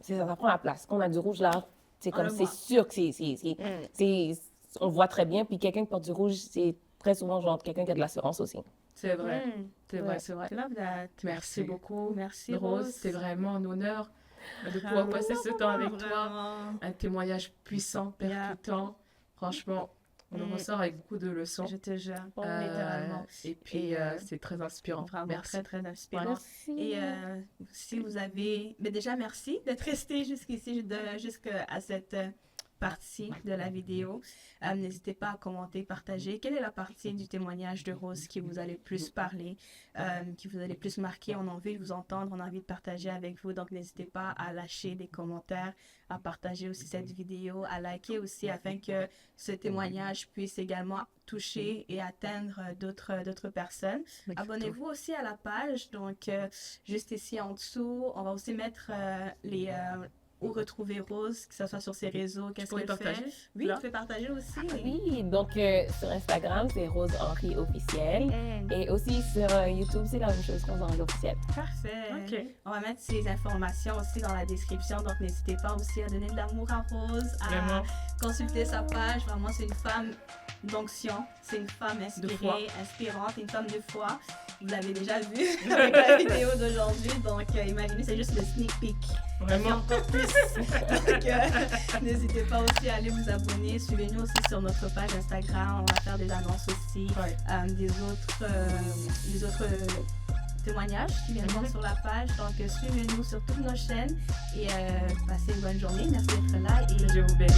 ça prend la place. Quand on a du rouge, là, c'est comme, c'est sûr que on voit très bien. Puis, quelqu'un qui porte du rouge, c'est très souvent genre quelqu'un qui a de l'assurance aussi. C'est vrai. C'est vrai, Ouais. c'est vrai. I love that. Merci beaucoup. Merci, Rose, Rose. c'est vraiment un honneur de pouvoir passer ce temps avec toi. Vraiment. Un témoignage puissant, percutant. Franchement, on en ressort avec beaucoup de leçons. Je te jure, Euh, littéralement. Et puis, c'est très inspirant. Vraiment Merci. très, très inspirant. Merci. Et si vous avez... Mais déjà, merci d'être resté jusqu'ici, jusqu'à cette partie de la vidéo. N'hésitez pas à commenter, partager. Quelle est la partie du témoignage de Rose qui vous a le plus parlé, qui vous a le plus marqué? On a envie de vous entendre, on a envie de partager avec vous. Donc, n'hésitez pas à lâcher des commentaires, à partager aussi cette vidéo, à liker aussi afin que ce témoignage puisse également toucher et atteindre d'autres personnes. Abonnez-vous aussi à la page. Donc, juste ici en dessous, on va aussi mettre où retrouver Rose, que ce soit sur ses réseaux, qu'est-ce pourrais qu'elle fait. partager, Oui, là? tu peux partager aussi. Oui, donc sur Instagram, c'est Rose Henry officiel. Et aussi sur YouTube, c'est la même chose, Rose Henry officiel. Parfait. OK. On va mettre ces informations aussi dans la description, donc n'hésitez pas aussi à donner de l'amour à Rose, à Vraiment. consulter sa page. Vraiment, c'est une femme d'onction, c'est une femme De foi. inspirée, inspirante, une femme de foi. Vous l'avez déjà vu avec la vidéo d'aujourd'hui, donc imaginez, c'est juste le sneak peek. Il y a Vraiment. encore plus. Donc, n'hésitez pas aussi à aller vous abonner. Suivez-nous aussi sur notre page Instagram. On va faire des annonces aussi, Ouais. des autres témoignages qui viendront sur la page. Donc, suivez-nous sur toutes nos chaînes et passez une bonne journée. Merci d'être là et Je vous bénis.